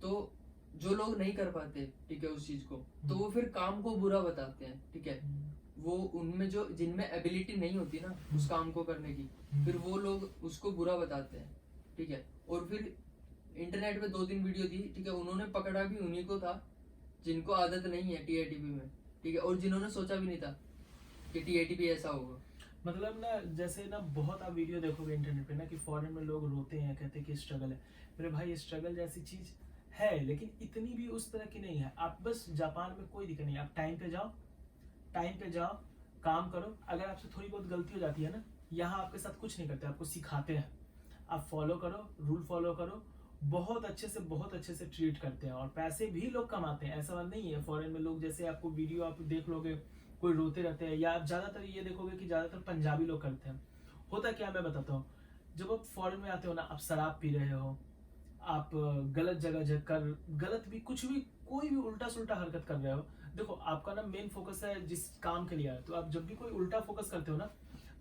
तो जो लोग नहीं कर पाते, ठीक है, उस चीज को, तो वो फिर काम को बुरा बताते हैं, ठीक है, वो उनमें जो जिनमें एबिलिटी नहीं होती ना उस काम को करने की, फिर वो लोग उसको बुरा बताते हैं, ठीक है। और फिर इंटरनेट पे 2-3 वीडियो थी, ठीक है, उन्होंने पकड़ा भी उन्हीं को था जिनको आदत नहीं है TITP में, ठीक है, और जिन्होंने सोचा भी नहीं था कि TITP ऐसा होगा। मतलब ना जैसे ना बहुत आप वीडियो देखोगे इंटरनेट पे ना कि फॉरेन में लोग रोते हैं, कहते हैं कि स्ट्रगल है। मेरे भाई स्ट्रगल जैसी चीज है, लेकिन इतनी भी उस तरह की नहीं है। आप बस जापान में कोई दिक्कत नहीं, आप टाइम पे जाओ, काम करो। अगर आपसे थोड़ी बहुत गलती हो जाती है ना, यहाँ आपके साथ कुछ नहीं करते, आपको सिखाते हैं। आप फॉलो करो, रूल फॉलो करो, बहुत अच्छे से ट्रीट करते हैं, और पैसे भी लोग कमाते हैं। ऐसा बात नहीं है फॉरेन में लोग, जैसे आपको वीडियो आप देख लोगे कोई रोते रहते हैं, या आप ज्यादातर ये देखोगे कि ज्यादातर पंजाबी लोग करते हैं। होता क्या मैं बताता हूँ, जब आप फॉरेन में आते हो ना, आप शराब पी रहे हो, आप गलत जगह कर, गलत भी कुछ भी, कोई भी उल्टा सुल्टा हरकत कर रहे हो, देखो आपका ना मेन फोकस है जिस काम के लिए आए, तो आप जब भी कोई उल्टा फोकस करते हो ना,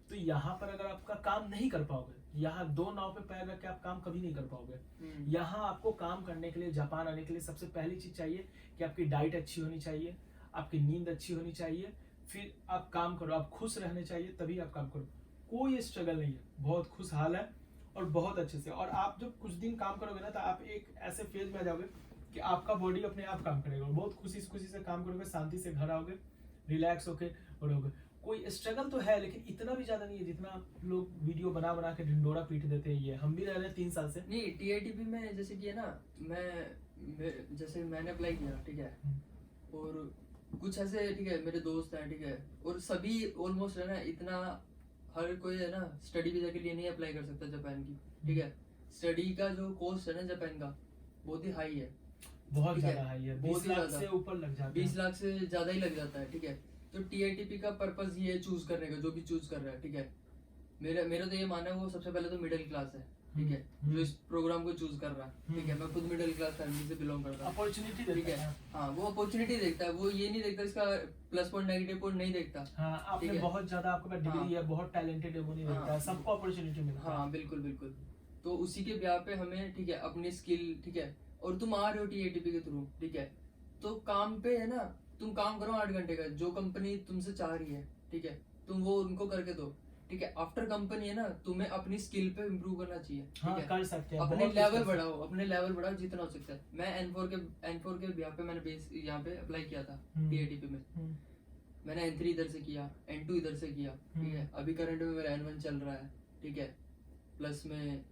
तो यहाँ पर अगर आपका काम नहीं कर पाओगे, यहाँ 2 नाव पे पैर रख के आप काम कभी नहीं कर पाओगे। यहाँ आपको काम करने के लिए, जापान आने के लिए सबसे पहली चीज चाहिए कि आपकी डाइट अच्छी होनी चाहिए, आपकी नींद अच्छी होनी चाहिए, फिर आप काम करो, आप खुश रहने चाहिए, तभी आप काम करो। कोई स्ट्रगल नहीं है, बहुत खुशहाल है और बहुत अच्छे से। और आप जब कुछ दिन काम करोगे ना, तो आप एक ऐसे फेज में आ जाओगे कि आपका बॉडी अपने आप काम करेगा, बहुत खुशी से काम करोगे, शांति से घर आओगे, रिलैक्स होके रहोगे। कोई स्ट्रगल तो है, लेकिन इतना भी ज्यादा नहीं है जितना लोग वीडियो बना के ढिंडोरा पीट देते हैं। ये हम भी रह रहे हैं 3 साल से। नहीं TITP में जैसे कि है ना, मैं जैसे मैंने अप्लाई किया, ठीक है, और कुछ ऐसे, ठीक है, मेरे दोस्त हैं, ठीक है, और सभी ऑलमोस्ट है ना, इतना हर कोई है ना स्टडी वीजा के लिए नहीं अप्लाई कर सकता जापान की, ठीक है। स्टडी का जो कॉस्ट है ना जापान का बहुत ही हाई है, बहुत ज्यादा हाई है, बहुत 20 ही लाख ज्यादा, से ऊपर लग जाता है, 20 लाख से ज्यादा ही लग जाता है, ठीक है। तो TITP का पर्पस ये है चूज करने का, जो भी चूज कर रहा है, ठीक है, मेरा तो ये मानना है वो सबसे पहले तो मिडिल क्लास है, ठीक है, जो इस प्रोग्राम को चूज कर रहा है, ठीक है। मैं खुद मिडिल क्लास फैमिली से बिलोंग करता हूँ, अपॉर्चुनिटी ठीक देता है। है। हाँ, वो अपॉर्चुनिटी देखता है, वो ये नहीं देखता इसका प्लस पॉइंट नेगेटिव पॉइंट नहीं देखता। हाँ, आपने ठीक है। बहुत ज्यादा आपके पास डिग्री है, बहुत टैलेंटेड है, वो नहीं देखता है, सबको अपॉर्चुनिटी मिलता है। हाँ, बिल्कुल बिल्कुल। तो उसी के ब्याह पे हमें, ठीक है, अपनी स्किल, ठीक है, और तुम आ रहे हो टीएटीपी के थ्रू, ठीक है, तो काम पे है ना, तुम काम करो 8 घंटे का, जो कंपनी तुमसे चाह रही है, ठीक है, तुम वो उनको करके दो, ठीक है। आफ्टर कंपनी है ना, तुम्हें अपनी स्किल पे इम्प्रूव करना चाहिए, ठीक हाँ, है, कर सकते हैं, अपने बहुत कुछ लेवल कर बढ़ाओ, अपने लेवल बढ़ाओ जितना हो सकता है। मैं N4 के ब्याह पे मैंने बेस यहाँ पे अप्लाई किया था टीएटीपी में। मैंने N3 इधर से किया, N2 इधर से किया, ठीक है। अभी करंट में मेरा N1 चल रहा है, ठीक है। प्लस में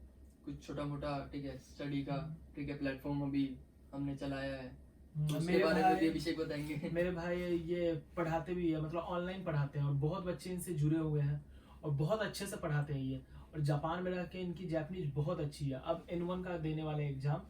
कुछ छोटा मोटा, ठीक है, स्टडी का, ठीक है, प्लेटफॉर्म अभी हमने चलाया है, तो उसके मेरे बारे में भी भाई अभिषेक बताएंगे। मेरे भाई ये पढ़ाते भी है, मतलब ऑनलाइन पढ़ाते हैं, और बहुत बच्चे इनसे जुड़े हुए हैं और बहुत अच्छे से पढ़ाते हैं ये। और जापान में रह के इनकी जापानीज बहुत अच्छी है। अब N1 का देने वाले एग्जाम,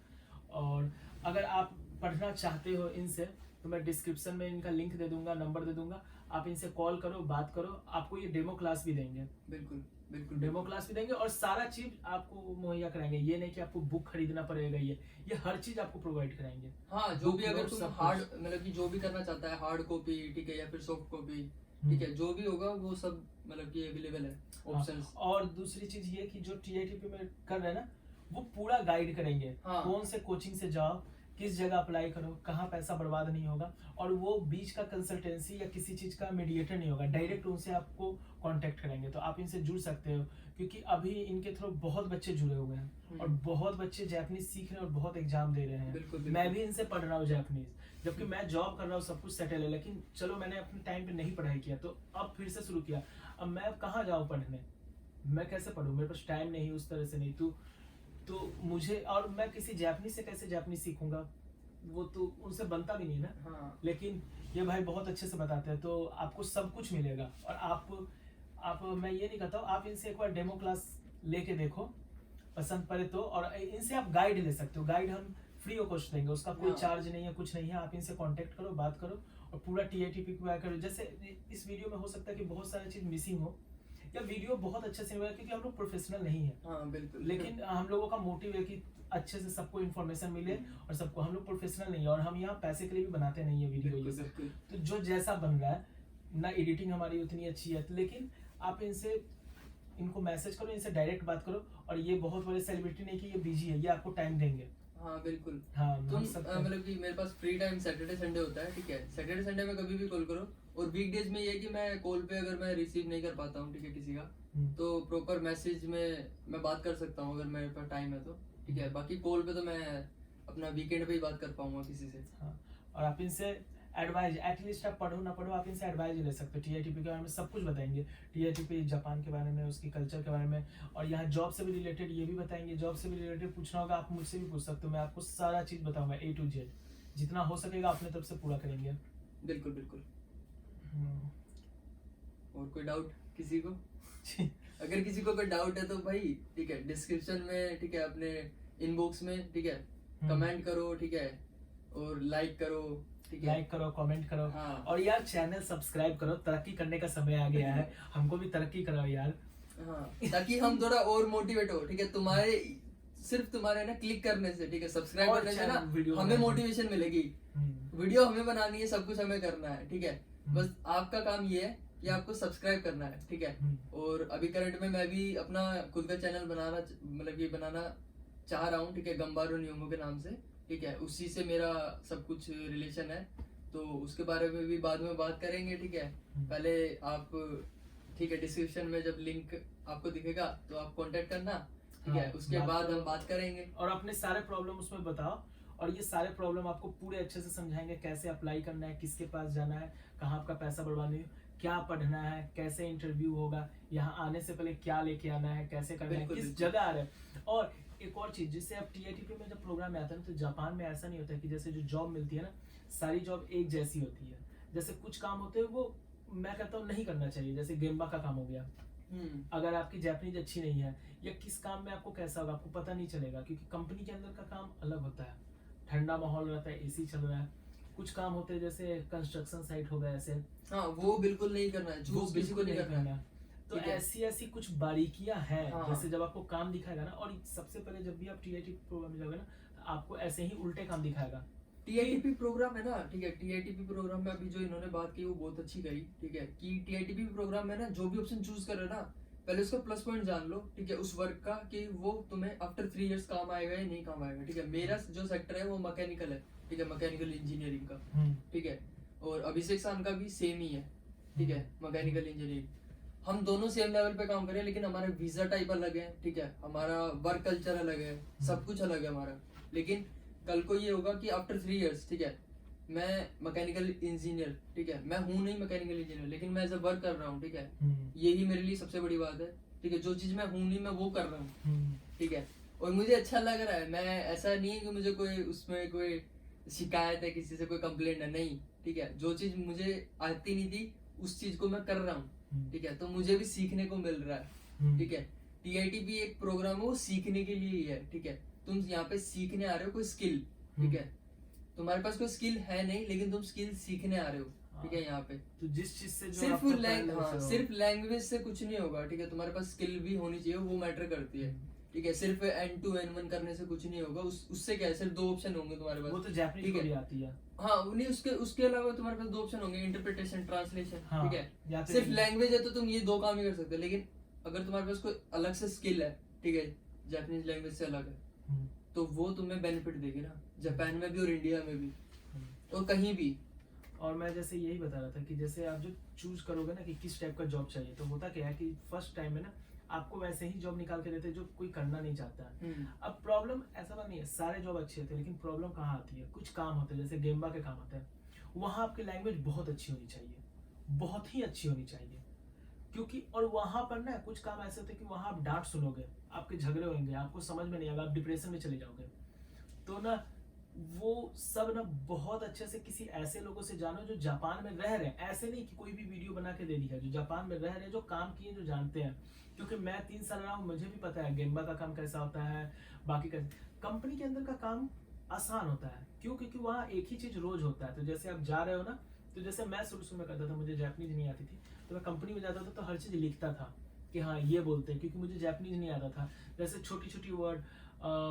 और अगर आप पढ़ना चाहते हो इनसे तो मैं डिस्क्रिप्शन में इनका लिंक दे दूंगा, नंबर दे दूंगा, आप इनसे कॉल करो, बात करो, आपको ये डेमो क्लास भी देंगे। बिल्कुल बिल्कुल, डेमो क्लास भी देंगे और सारा चीज आपको मुहैया कराएंगे। ये नहीं कि आपको बुक खरीदना पड़ेगा, ये हर चीज आपको प्रोवाइड कराएंगे। हाँ, जो भी अगर तुम सब हार्ड, मतलब कि जो भी करना चाहता है, हार्ड कॉपी, ठीक है, या फिर सॉफ्ट कॉपी, ठीक है, जो भी होगा वो सब मतलब कि अवेलेबल है ऑप्शंस। और दूसरी चीज ये कि जो टीआईटीपी में कर रहे हैं ना, वो पूरा गाइड करेंगे। हाँ। कौन से कोचिंग से जाओ, किस जगह अप्लाई करो, कहाँ पैसा बर्बाद नहीं होगा, और वो बीच का कंसल्टेंसी या किसी चीज का मीडिएटर नहीं होगा, डायरेक्ट उनसे आपको कांटेक्ट करेंगे। तो आप इनसे जुड़ सकते हो, क्योंकि अभी इनके थ्रू बहुत बच्चे जुड़े हुए हैं और बहुत बच्चे जापानीज सीख रहे हैं और बहुत एग्जाम दे रहे हैं। बिल्कुल, मैं भी इनसे पढ़ रहा हूँ जापानीज, जबकि मैं जॉब कर रहा हूँ, सब कुछ सेटल है, लेकिन चलो मैंने अपने टाइम पे नहीं पढ़ाई किया, तो अब फिर से शुरू किया। अब मैं कहाँ जाऊँ पढ़ने, मैं कैसे पढूं, मेरे पास टाइम नहीं, उस तरह से नहीं। तो मुझे, और मैं किसी जापानीज से कैसे जापानीज सीखूंगा, वो तो उनसे बनता भी नहीं ना। हाँ। लेकिन ये भाई बहुत अच्छे से बताते हैं, तो आपको सब कुछ मिलेगा। और आप मैं ये नहीं कहता हूँ, आप इनसे एक बार डेमो क्लास लेके देखो, पसंद पड़े तो, और इनसे आप गाइड ले सकते हो। गाइड हम फ्री ऑफ कॉस्ट देंगे, उसका कोई हाँ। चार्ज नहीं है, कुछ नहीं है। आप इनसे कांटेक्ट करो, बात करो, और पूरा टीआईटीपी को करो। जैसे इस वीडियो में हो सकता है कि बहुत सारी चीज मिसिंग हो, या वीडियो बहुत अच्छे से नहीं हुआ, क्योंकि हम लोग प्रोफेशनल नहीं है। हाँ, बिल्कुल। लेकिन हम लोगों का मोटिव है कि अच्छे से सबको इन्फॉर्मेशन मिले, और सबको, हम लोग प्रोफेशनल नहीं है, और हम यहाँ पैसे के लिए भी बनाते नहीं है वीडियो। ये सब बिल्कुल। तो जो जैसा बन रहा है ना, एडिटिंग हमारी उतनी अच्छी है, लेकिन आप इनको मैसेज करो, इनसे डायरेक्ट बात करो। और ये बहुत बड़े सेलिब्रिटी नहीं कि ये बिजी है, ये आपको टाइम देंगे। हाँ, बिल्कुल। हाँ, तुम मतलब कि मेरे पास फ्री टाइम सैटरडे संडे होता है, ठीक है। सैटरडे संडे में कभी भी कॉल करो, और वीकडेज में ये है कि मैं कॉल पे अगर मैं रिसीव नहीं कर पाता हूँ, ठीक है, किसी का, तो प्रॉपर मैसेज में मैं बात कर सकता हूँ अगर मेरे पास टाइम है तो, ठीक है। बाकी कॉल पे तो मैं अपना वीकेंड पे ही बात कर पाऊंगा किसी से। हाँ, और आप इनसे एडवाइज, एटलीस्ट आप पढ़ो ना पढ़ो, आप इनसे एडवाइज ले सकते हो। टीआईटीपी के बारे में सब कुछ बताएंगे, टीआईटीपी जापान के बारे में, उसकी कल्चर के बारे में, और यहाँ जॉब से भी रिलेटेड ये भी बताएंगे। जॉब से भी रिलेटेड पूछना होगा आप मुझसे भी पूछ सकते हो, मैं आपको सारा चीज बताऊंगा A to Z, जितना हो सकेगा अपने तरफ से पूरा करेंगे। बिल्कुल बिल्कुल। और कोई डाउट किसी को? अगर किसी को कोई डाउट है तो भाई, ठीक है, डिस्क्रिप्शन में, ठीक है, अपने इनबॉक्स में, ठीक है, कमेंट करो, ठीक है, और लाइक करो, ठीक है, लाइक करो, कमेंट करो। हाँ। और यार चैनल सब्सक्राइब करो, तरक्की करने का समय आ गया है, हमको भी तरक्की कराओ यार। हाँ, ताकि हम थोड़ा और मोटिवेट हो, ठीक है। तुम्हारे सिर्फ तुम्हारे ना क्लिक करने से, ठीक है, सब्सक्राइब और करने से ना वीडियो हमें मोटिवेशन मिलेगी। वीडियो हमें बनानी है, सब कुछ हमें करना है, ठीक है। बस आपका काम ये है कि आपको सब्सक्राइब करना है, ठीक है। और अभी करंट में मैं भी अपना खुद का चैनल बनाना चाह रहा हूँ, ठीक है, गंबारो नियोमो के नाम से, ठीक है। उसी से मेरा सब कुछ रिलेशन है, तो उसके बारे में भी बाद में बात करेंगे, ठीक है। पहले आप, ठीक है, डिस्क्रिप्शन में जब लिंक आपको दिखेगा तो आप कांटेक्ट करना, ठीक है। उसके बाद हम बात करेंगे, और अपने सारे प्रॉब्लम उसमें बताओ, और ये सारे प्रॉब्लम आपको पूरे अच्छे से समझाएंगे, कैसे अप्लाई करना है, किसके पास जाना है, कहाँ आपका पैसा बर्बाद नहीं, क्या पढ़ना है, कैसे इंटरव्यू होगा, यहाँ आने से पहले क्या लेके आना है, कैसे करना है, किस जगह आ रहे हैं। और एक और चीज, जिससे अब टीआईटीपी में जब प्रोग्राम में आता है ना, तो जापान में ऐसा नहीं होता है कि जैसे जो जॉब मिलती है ना, सारी जॉब एक जैसी होती है। जैसे कुछ काम होते हैं वो मैं कहता हूँ नहीं करना चाहिए, जैसे गेम्बा का काम हो गया। अगर आपकी जापानीज अच्छी नहीं है, या किस काम में आपको कैसा होगा आपको पता नहीं चलेगा, क्योंकि कंपनी के अंदर का काम अलग होता है, ठंडा माहौल रहता है, एसी चल रहा है। कुछ काम होते हैं जैसे कंस्ट्रक्शन साइट हो गया ऐसे, हाँ, वो बिल्कुल नहीं करना है, वो किसी को नहीं करना है। तो ठीक है। ऐसी ऐसी कुछ बारीकियां हैं, हाँ। जैसे जब आपको काम दिखाएगा ना, और सबसे पहले जब भी आप टीआईटी प्रोग्राम में जाओगे ना, तो आपको ऐसे ही उल्टे काम दिखाएगा। टीआईटीपी प्रोग्राम है ना, ठीक है, टीआईटीपी प्रोग्राम में अभी जो इन्होंने बात की वो बहुत अच्छी कही, ठीक है, कि टीआईटीपी प्रोग्राम में ना जो भी ऑप्शन चूज कर रहे हो ना, पहले उसका प्लस पॉइंट जान लो, ठीक है, उस वर्क का, कि वो तुम्हें आफ्टर 3 इयर्स काम आएगा या नहीं काम आएगा, ठीक है। मेरा जो सेक्टर है वो मैकेनिकल है, ठीक है, मैकेनिकल इंजीनियरिंग का, ठीक है, और अभिषेक सान का भी सेम ही है, ठीक है, मैकेनिकल इंजीनियरिंग। हम दोनों सेम लेवल पे काम कर रहे हैं, लेकिन हमारे वीजा टाइप अलग है, ठीक है, हमारा वर्क कल्चर अलग है, सब कुछ अलग है हमारा। लेकिन कल को ये होगा कि आफ्टर 3 इयर्स, ठीक है, मैं मैकेनिकल इंजीनियर, ठीक है, मैं हूँ नहीं मैकेनिकल इंजीनियर, लेकिन मैं एज अ वर्क कर रहा हूँ, ठीक है, यही मेरे लिए सबसे बड़ी बात है, ठीक है, जो चीज मैं हूँ नहीं मैं वो कर रहा हूँ, ठीक है, और मुझे अच्छा लग रहा है। मैं ऐसा नहीं है कि मुझे कोई उसमें कोई शिकायत है, किसी से कोई कंप्लेंट है, नहीं, ठीक है, जो चीज मुझे आती नहीं थी उस चीज को मैं कर रहा हूँ, ठीक है, तो मुझे भी सीखने को मिल रहा है, ठीक है। टीआईटी भी एक प्रोग्राम है, वो सीखने के लिए ही है, ठीक है, तुम यहाँ पे सीखने आ रहे हो कोई स्किल, ठीक है, तुम्हारे पास कोई स्किल है नहीं, लेकिन तुम स्किल सीखने आ रहे हो, ठीक है, यहाँ पे तो जिस चीज से जो सिर्फ आपको पहले से हो। सिर्फ लैंग्वेज से कुछ नहीं होगा, ठीक है, तुम्हारे पास स्किल भी होनी चाहिए, वो मैटर करती है, ठीक है, सिर्फ N2 N1 करने से कुछ नहीं होगा, उससे क्या है, सिर्फ 2 ऑप्शन होंगे तुम्हारे पास, वो तो जापानीज ठीक को है। भी आती है। हाँ, नहीं, उसके उसके अलावा तुम्हारे पास 2 ऑप्शन होंगे, इंटरप्रिटेशन, ट्रांसलेशन, हाँ, ठीक या है, तो सिर्फ लैंग्वेज है तो तुम ये 2 काम ही कर सकते हो, लेकिन अगर तुम्हारे पास कोई अलग से स्किल है, ठीक है, जापानीज लैंग्वेज से अलग है, तो वो तुम्हें बेनिफिट देगी ना, जापान में भी और इंडिया में भी और कहीं भी। और मैं जैसे यही बता रहा था कि जैसे आप जो चूज करोगे ना कि किस टाइप का जॉब चाहिए, तो होता क्या है कि फर्स्ट टाइम में ना आपको वैसे ही जॉब निकाल के देते हैं जो कोई करना नहीं चाहता है। अब प्रॉब्लम ऐसा बात नहीं है, सारे जॉब अच्छे होते हैं, लेकिन प्रॉब्लम कहाँ आती है, कुछ काम होते हैं जैसे गेम्बा के काम होते हैं, वहाँ आपकी लैंग्वेज बहुत अच्छी होनी चाहिए, बहुत ही अच्छी होनी चाहिए, क्योंकि और वहाँ पर ना कुछ काम ऐसे होते हैं कि वहाँ आप डांट सुनोगे, आपके झगड़े होंगे, आपको समझ में नहीं आएगा, आप डिप्रेशन में चले जाओगे। तो ना वो सब ना बहुत अच्छे से किसी ऐसे लोगों से जानो जो जापान में रह रहे हैं, ऐसे नहीं कि कोई भी वीडियो बना के दे दिया, जो जापान में रह रहे हैं, जो काम किए, जो जानते हैं। क्योंकि मैं 3 साल रहा हूँ, मुझे भी पता है गेम्बा का काम कैसा होता है, बाकी का कंपनी के अंदर का काम आसान होता है। क्यों? क्योंकि वहाँ एक ही चीज रोज होता है। तो जैसे आप जा रहे हो ना, तो जैसे मैं शुरू में करता था, मुझे जापानीज नहीं आती थी, तो मैं कंपनी में जाता था तो हर चीज लिखता था कि हाँ ये बोलते हैं, क्योंकि मुझे जापानीज नहीं आता था। जैसे छोटी छोटी वर्ड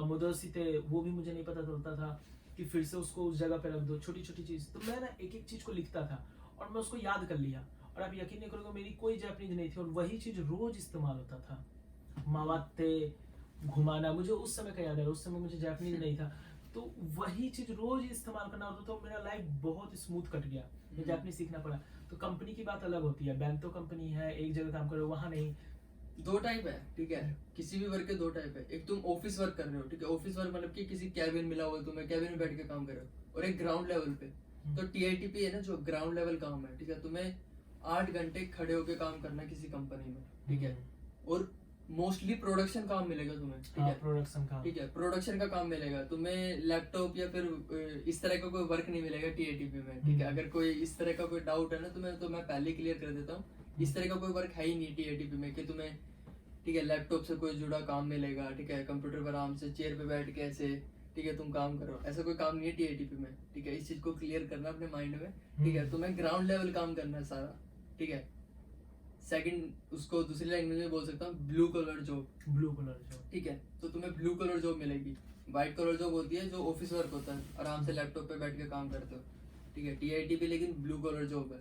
मुदोसिते, वो भी मुझे नहीं पता चलता था कि फिर से उसको उस जगह पे रख दो, छोटी छोटी चीज। तो मैं ना एक एक चीज को लिखता था और मैं उसको याद कर लिया, और आप यकीन नहीं करोगे मेरी कोई जापानीज नहीं थी और वही चीज रोज इस्तेमाल होता था। मावाते, घुमाना, मुझे उस समय का याद है, उस समय मुझे जापानीज नहीं था, तो वही चीज रोज इस्तेमाल करना होता, तो मेरा लाइफ बहुत स्मूथ कट गया, मुझे जापानीज सीखना पड़ा। तो कंपनी की बात अलग होती है, बैंतो कंपनी है, एक जगह काम करो, वहां नहीं। 2 टाइप है, ठीक है, किसी भी वर्क के 2 टाइप है। एक तुम ऑफिस वर्क कर रहे हो, ठीक है, ऑफिस वर्क मतलब कि किसी कैबिन मिला हुआ है तुम्हें, कैबिन में बैठ के काम कर रहे हो, और एक ग्राउंड लेवल पे। तो टीआईटीपी है ना जो ग्राउंड लेवल काम है, ठीक है, तुम्हें 8 घंटे खड़े होके काम करना है किसी कंपनी में, ठीक है, और मोस्टली प्रोडक्शन काम मिलेगा तुम्हें, ठीक है, प्रोडक्शन काम, ठीक है, प्रोडक्शन का काम मिलेगा तुम्हें, लैपटॉप या फिर इस तरह का कोई वर्क नहीं मिलेगा टीआईटीपी में, ठीक है। अगर कोई इस तरह का कोई डाउट है ना तुम्हें, तो मैं पहले क्लियर कर देता हूँ, इस तरह का कोई वर्क है ही नहीं टीआईटीपी में कि तुम्हें, ठीक है, लैपटॉप से कोई जुड़ा काम मिलेगा, ठीक है, कंप्यूटर पर आराम से चेयर पे बैठ के ऐसे, ठीक है, तुम काम करो, ऐसा कोई काम नहीं है टीआईटीपी में, ठीक है, इस चीज को क्लियर करना अपने माइंड में, ठीक है। तुम्हें ग्राउंड लेवल काम करना है सारा, ठीक है। सेकंड, उसको दूसरी लैंग्वेज में बोल सकता हूँ blue collar job, blue collar job, ठीक है, तो तुम्हें ब्लू कलर जॉब मिलेगी। व्हाइट कलर जॉब होती है जो ऑफिस वर्क होता है, आराम से लैपटॉप पे बैठ के काम करते हो, ठीक है। टीआईटीपी लेकिन ब्लू कलर जॉब है,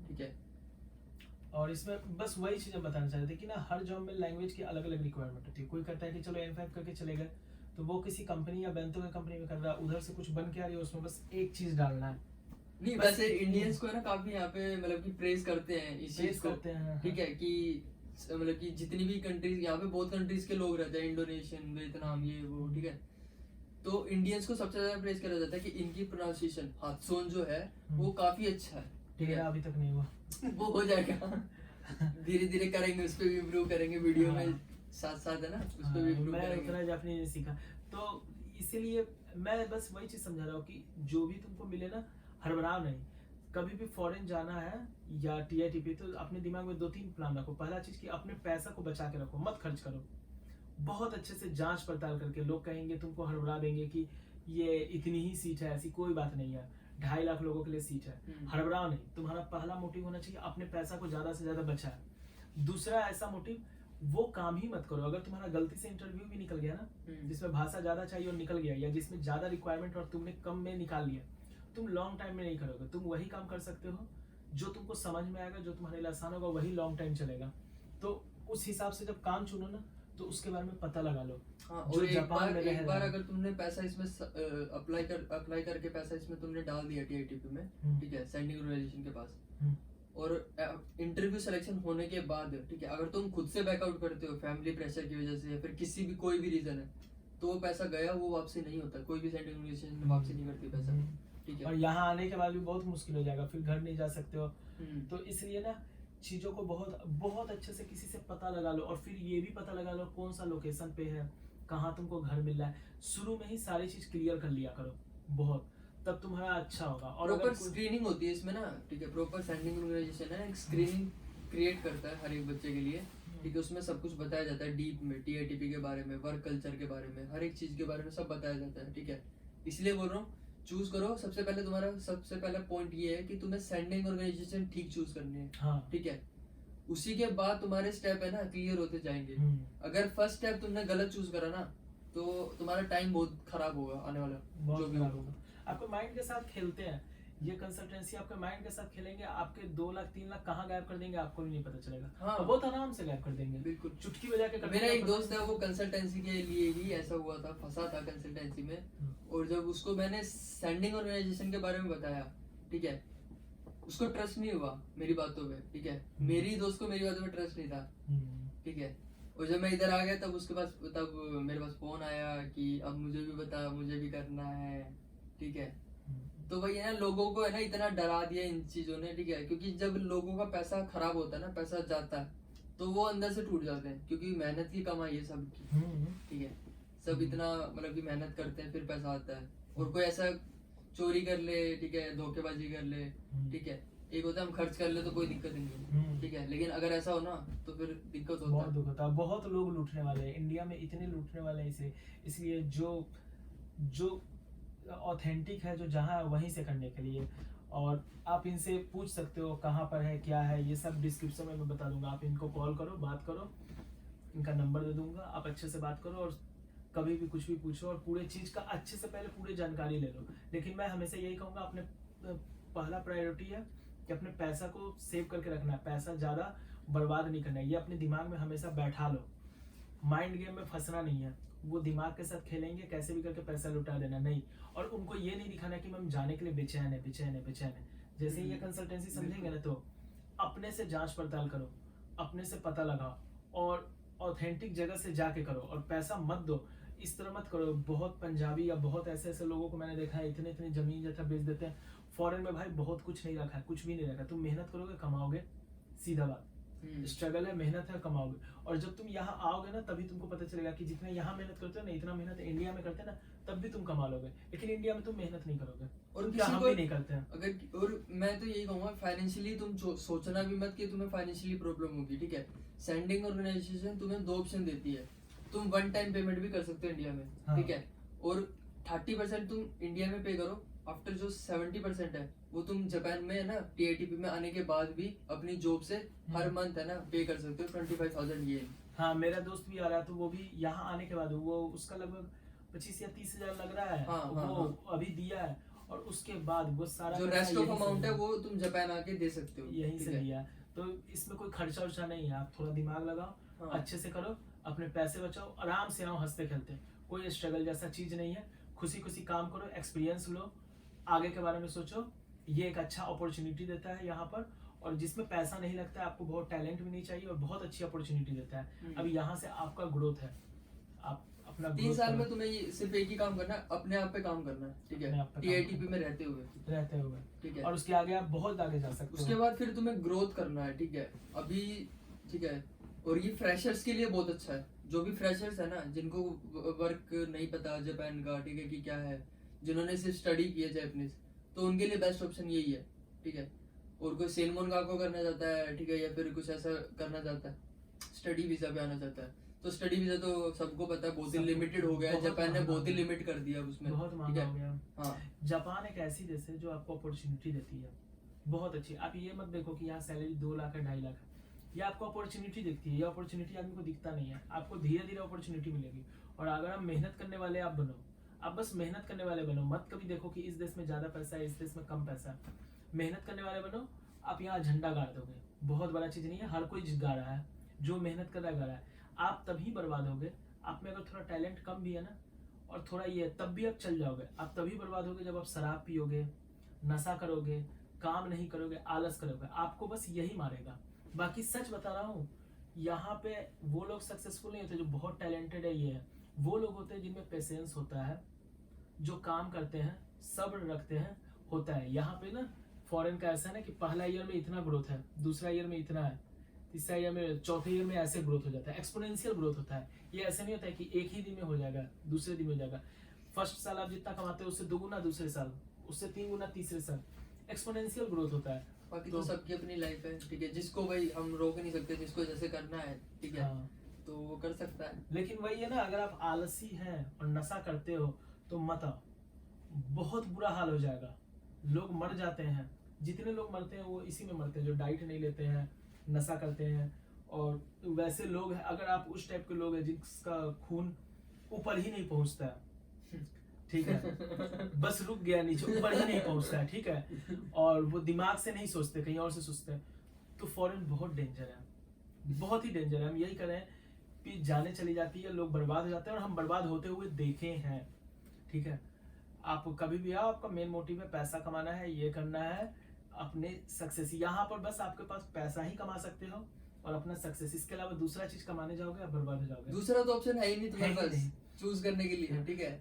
ठीक है। और इसमें बस वही चीजें बताना चाह रहे थे कि ना हर जॉब में लैंग्वेज की अलग अलग रिक्वायरमेंट होती है। कोई कहता है कि चलो M5 करके चले गए, तो वो किसी कंपनी या बैंतो की कंपनी में कर रहा है, उधर से कुछ बन के आ रही है, उसमें बस एक चीज डालना है। नहीं, वैसे इंडियंस को है ना काफी यहाँ पे मतलब कि प्रेज करते हैं इस चीज को, ठीक है, कि मतलब कि जितनी भी कंट्रीज, यहाँ पे बहुत कंट्रीज के लोग रहते हैं, इंडोनेशियन, वियतनाम, ये वो, ठीक है, तो इंडियंस को सबसे ज्यादा प्रेज करा जाता है कि इनकी प्रोनाउंसिएशन हादसोन जो है वो काफी अच्छा है, ठीक है। अभी तक नहीं हुआ वो हो जाएगा, धीरे धीरे करेंगे, उस पर भी इम्प्रूव करेंगे, वीडियो में साथ साथ है ना, उस पर भी इम्प्रूव मैं करेंगे। उतना जापानी नहीं सीखा, तो इसीलिए मैं बस वही चीज समझा रहा हूँ कि जो भी तुमको मिले ना, हड़बड़ाओ नहीं। कभी भी फॉरेन जाना है या टीआईटीपी, तो अपने दिमाग में 2-3 प्लान रखो। पहला चीज कि अपने पैसा को बचा के रखो, मत खर्च करो, बहुत अच्छे से जांच पड़ताल करके। लोग कहेंगे, तुमको हड़बड़ा देंगे कि ये इतनी ही सीट है, ऐसी कोई बात नहीं है, 2.5 लाख लोगों के लिए सीट है, हड़बड़ाओ नहीं। तुम्हारा पहला मोटिव होना चाहिए अपने पैसा को ज्यादा से ज्यादा बचाए। दूसरा ऐसा मोटिव, वो काम ही मत करो अगर तुम्हारा गलती से इंटरव्यू भी निकल गया ना, जिसमें भाषा ज्यादा चाहिए और निकल गया, या जिसमें ज्यादा रिक्वायरमेंट और तुमने कम में निकाल लिया, तुम लॉन्ग टाइम में नहीं करोगे। तुम वही काम कर सकते हो जो तुमको समझ में आएगा, जो तुम्हारे लिए आसान होगा, वही लॉन्ग टाइम चलेगा। तो उस हिसाब से जब काम चुनो ना, तो उसके बारे में पता लगा लो। हाँ, जो और एक जापान में रह बार रहा है। अगर तुमने पैसा इसमें अप्लाई करके पैसा इसमें तुमने डाल दिया टीआईटीपी में, ठीक है, सेंडिंग ऑर्गेनाइजेशन के पास, और इंटरव्यू सिलेक्शन होने के बाद, ठीक है, अगर तुम खुद से बैकआउट करते हो फैमिली प्रेशर की वजह से या फिर किसी भी कोई भी रीजन है, तो वो पैसा गया, वो वापसी नहीं होता। कोई भी सेंडिंग ऑर्गेनाइजेशन वापसी नहीं करती पैसा, ठीक और है। यहाँ आने के बाद भी बहुत मुश्किल हो जाएगा, फिर घर नहीं जा सकते हो। तो इसलिए ना चीजों को बहुत बहुत अच्छे से किसी से पता लगा लो, और फिर ये भी पता लगा लो कौन सा लोकेशन पे है, कहाँ तुमको घर मिल रहा है। शुरू में ही सारी चीज क्लियर कर लिया करो बहुत, तब तुम्हारा अच्छा होगा। और प्रॉपर अगर स्क्रीनिंग होती है इसमें ना, ठीक है, प्रॉपर सेंडिंग ऑर्गेनाइजेशन है, एक स्क्रीनिंग क्रिएट करता है हर एक बच्चे के लिए, ठीक है। उसमें सब कुछ बताया जाता है डीप में, टीआईटीपी के बारे में, वर्क कल्चर के बारे में, हर एक चीज के बारे में सब बताया जाता है, ठीक है। इसलिए बोल रहा हूँ, चूज करो। सबसे पहले तुम्हारा सबसे पहला पॉइंट ये है कि तुम्हें सेंडिंग ऑर्गेनाइजेशन ठीक चूज करनी है, हाँ। ठीक है। उसी के बाद तुम्हारे स्टेप है ना क्लियर होते जाएंगे। अगर फर्स्ट स्टेप तुमने गलत चूज करा ना, तो तुम्हारा टाइम बहुत खराब होगा आने वाला, बहुत जो भी खराब होगा। आपके माइंड के साथ खेलते हैं ये कंसल्टेंसी, आपके माइंड के साथ खेलेंगे। आपके 2 लाख 3 लाख कहाँ गायब कर देंगे आपको भी नहीं पता चलेगा। हाँ। और बहुत आराम से गायब कर देंगे, बिल्कुल। चुटकी बजा के कर मेरा देंगे। एक दोस्त है, वो कंसल्टेंसी के लिए ही ऐसा हुआ था, फंसा था कंसल्टेंसी में, और जब उसको मैंने सेंडिंग ऑर्गेनाइजेशन के बारे में बताया, ठीक है, उसको ट्रस्ट नहीं हुआ मेरी बातों पे, ठीक है। मेरी दोस्त को मेरी बातों पे ट्रस्ट नहीं था, ठीक है। और जब मैं इधर आ गया तब उसके पास, तब मेरे पास फोन आया कि अब मुझे भी बता, मुझे भी करना है, ठीक है। तो वही है ना, लोगों को है ना इतना डरा दिया इन चीजों ने, ठीक है। क्योंकि जब लोगों का पैसा खराब होता है ना, पैसा जाता है, तो वो अंदर से टूट जाते हैं, क्योंकि मेहनत की कमाई है सबकी, ठीक है। सब इतना मतलब कि मेहनत करते हैं, फिर पैसा आता है। और कोई ऐसा चोरी कर ले, ठीक है, धोखेबाजी कर ले, ठीक है, एक होता है हम खर्च कर ले तो कोई दिक्कत नहीं है, ठीक है। लेकिन अगर ऐसा हो ना, तो फिर दिक्कत होता बहुत है। दुख होता है। बहुत लोग लूटने वाले हैं इंडिया में, इतने लूटने वाले हैं इसलिए जो ऑथेंटिक है, जो जहाँ है वहीं से करने के लिए। और आप इनसे पूछ सकते हो कहाँ पर है, क्या है, ये सब डिस्क्रिप्शन में मैं बता दूंगा। आप इनको कॉल करो, बात करो, इनका नंबर दे दूंगा, आप अच्छे से बात करो और कभी भी कुछ भी पूछो, और पूरे चीज का अच्छे से पहले पूरी जानकारी ले लो। लेकिन मैं हमेशा यही कहूंगा, अपने पहला प्रायोरिटी है कि अपने पैसा को सेव करके रखना है, पैसा ज्यादा बर्बाद नहीं करना है। ये अपने दिमाग में हमेशा बैठा लो, माइंड गेम में फंसना नहीं है। वो दिमाग के साथ खेलेंगे, कैसे भी करके पैसा लुटा देना नहीं। और उनको ये नहीं दिखाना कि हम जाने के लिए बेचैन है, बेचैन है, बेचैन है। जैसे ही ये कंसल्टेंसी समझेंगे ना, तो अपने से जांच पड़ताल करो, अपने से पता लगाओ, और ऑथेंटिक जगह से जाके करो, और पैसा मत दो। इस तरह मत करो। बहुत पंजाबी या बहुत ऐसे ऐसे लोगों को मैंने देखा है, इतने इतने जमीन जैसा बेच देते हैं। फॉरेन में भाई बहुत कुछ नहीं रखा है, कुछ भी नहीं रखा। तुम मेहनत करोगे, कमाओगे, सीधा बात। स्ट्रगल है, मेहनत है, कमाओगे। और जब तुम यहाँ आओगे ना, तभी तुमको पता चलेगा कि जितना यहाँ मेहनत करते हो ना, इतना मेहनत इंडिया में करते हैं ना, तब भी तुम कमा लोगे। लेकिन इंडिया में तुम मेहनत नहीं करोगे, और क्या किसी हम को भी नहीं करते हैं। अगर, और मैं तो यही कहूंगा, फाइनेंशियली तुम सोचना भी मत कि तुम्हें फाइनेंशियली प्रॉब्लम होगी, ठीक है। सेंडिंग ऑर्गेनाइजेशन तुम्हें 2 ऑप्शन देती है। तुम 1 टाइम पेमेंट भी कर सकते हो इंडिया में, हाँ। ठीक है, और 30% तुम इंडिया में पे करो। आफ्टर जो 70% है, वो तुम जापान में है ना, टीआईटीपी में आने के बाद भी अपनी जॉब से हर मंथ है ना पे कर सकते हो 25,000 ये। हाँ, मेरा दोस्त भी आ रहा है, तो वो भी यहाँ आने के बाद वो उसका लगभग 25 या 30 हजार लग रहा है। हाँ, वो हाँ। अभी दिया है, और उसके बाद वो सारा जो पैसा रेस्ट ऑफ यहीं से अमाउंट है दिया। वो तुम जापान आके दे सकते हो, यहीं ठीक से है? दिया। तो इसमें कोई खर्चा वर्चा नहीं है, आप थोड़ा दिमाग लगाओ, हाँ। अच्छे से करो, अपने पैसे बचाओ, आराम से आओ, हंसते खेलते। कोई स्ट्रगल जैसा चीज नहीं है। खुशी खुशी काम करो, एक्सपीरियंस लो, आगे के बारे में सोचो। ये एक अच्छा अपॉर्चुनिटी देता है यहाँ पर, और जिसमें पैसा नहीं लगता है। आपको बहुत टैलेंट भी नहीं चाहिए, और बहुत अच्छी अपॉर्चुनिटी देता है। अब यहाँ से आपका ग्रोथ है, आप अपना 3 growth साल करो। में तुम्हें ये सिर्फ एक ही काम करना है, अपने आप पे काम करना है, ठीक अपने है, आप पे काम टीआईटीपी करना में रहते हुए, ठीक है। और उसके आगे आप बहुत आगे जा सकते उसके हो। बाद फिर तुम्हें ग्रोथ करना है, ठीक है, अभी, ठीक है। और ये फ्रेशर्स के लिए बहुत अच्छा है। जो भी फ्रेशर्स है ना, जिनको वर्क नहीं पता जापान का, ठीक है, कि क्या है, जिन्होंने सिर्फ स्टडी की है जापानीज, तो उनके लिए बेस्ट ऑप्शन यही है, ठीक है। और कोई सेनमोन गाको करना चाहता है, ठीक है, या फिर कुछ ऐसा करना चाहता है, स्टडी वीजा पे आना चाहता है, तो स्टडी वीजा तो सबको पता है बहुत ही लिमिटेड हो गया है। बहुत जापान ने महंगा बहुत ही हो गया। लिमिट कर दिया उसमें, बहुत ठीक महंगा है। हो गया। हाँ, जापान एक ऐसी देश है जो आपको अपॉर्चुनिटी देती है, बहुत अच्छी। आप ये मत देखो कि यहाँ सैलरी 2 लाख है, 2.5 लाख है। ये आपको अपॉर्चुनिटी दिखती है, ये अपॉर्चुनिटी आदमी को दिखता नहीं है, आपको धीरे धीरे अपॉर्चुनिटी मिलेगी। और अगर आप मेहनत करने वाले आप बनो, आप बस मेहनत करने वाले बनो, मत कभी देखो कि इस देश में ज्यादा पैसा है, इस देश में कम पैसा है। मेहनत करने वाले बनो, आप यहाँ झंडा गाड़ दोगे, बहुत बड़ा चीज नहीं है, हर कोई गा रहा है, जो मेहनत कर रहा है गा रहा है। आप तभी बर्बाद होगे, आप में अगर थोड़ा टैलेंट कम भी है ना, और थोड़ा ये है, तब भी आप चल जाओगे। आप तभी बर्बाद होगे जब आप शराब पियोगे, नशा करोगे, काम नहीं करोगे, आलस करोगे, आपको बस यही मारेगा। बाकी सच बता रहा हूँ, यहाँ पे वो लोग सक्सेसफुल नहीं होते जो बहुत टैलेंटेड है, ये है वो लोग होते हैं जिनमें पेशेंस होता है, जो काम करते हैं, सब्र रखते हैं, होता है। यहाँ पे ना फॉरेन का ऐसा है ना कि पहला ईयर में इतना ग्रोथ है, दूसरा ईयर में इतना है, तीसरा ईयर में, चौथे ईयर में ऐसे ग्रोथ हो जाता है, एक्सपोनेंशियल ग्रोथ होता है। ये ऐसे नहीं होता है कि एक ही दिन में हो जाएगा, दूसरे दिन में हो जाएगा। फर्स्ट साल आप जितना कमाते हो उससे दोगुना दूसरे साल, उससे 3 गुना तीसरे साल, एक्सपोनेंशियल ग्रोथ होता है। बाकी तो सबकी अपनी लाइफ है, ठीक है, जिसको भाई हम रोक नहीं सकते, जिसको जैसे करना है, ठीक है, हाँ। तो वो कर सकता है। लेकिन वही है ना, अगर आप आलसी हैं और नशा करते हो तो मत आओ, बहुत बुरा हाल हो जाएगा। लोग मर जाते हैं, जितने लोग मरते हैं वो इसी में मरते हैं, जो डाइट नहीं लेते हैं, नशा करते हैं। और वैसे लोग हैं, अगर आप उस टाइप के लोग हैं जिसका खून ऊपर ही नहीं पहुंचता है, ठीक है, बस रुक गया नीचे, ऊपर ही नहीं पहुंचता है, ठीक है, और वो दिमाग से नहीं सोचते, कहीं और से सोचते हैं, तो फॉरेन बहुत डेंजर है, बहुत ही डेंजर है। हम यही करें कि जाने चली जाती है, लोग बर्बाद हो जाते हैं, और हम बर्बाद होते हुए देखे हैं, ठीक है। आप कभी भी आओ, आपका मेन मोटिव है पैसा कमाना है, ये करना है, अपने सक्सेस, यहाँ पर बस आपके पास पैसा ही कमा सकते हो और अपना सक्सेस, इसके अलावा दूसरा चीज कमाने जाओगे आप बर्बाद हो जाओगे। दूसरा तो ऑप्शन है ही नहीं तुम्हारे है ही पास नहीं। चूज करने के लिए, ठीक है,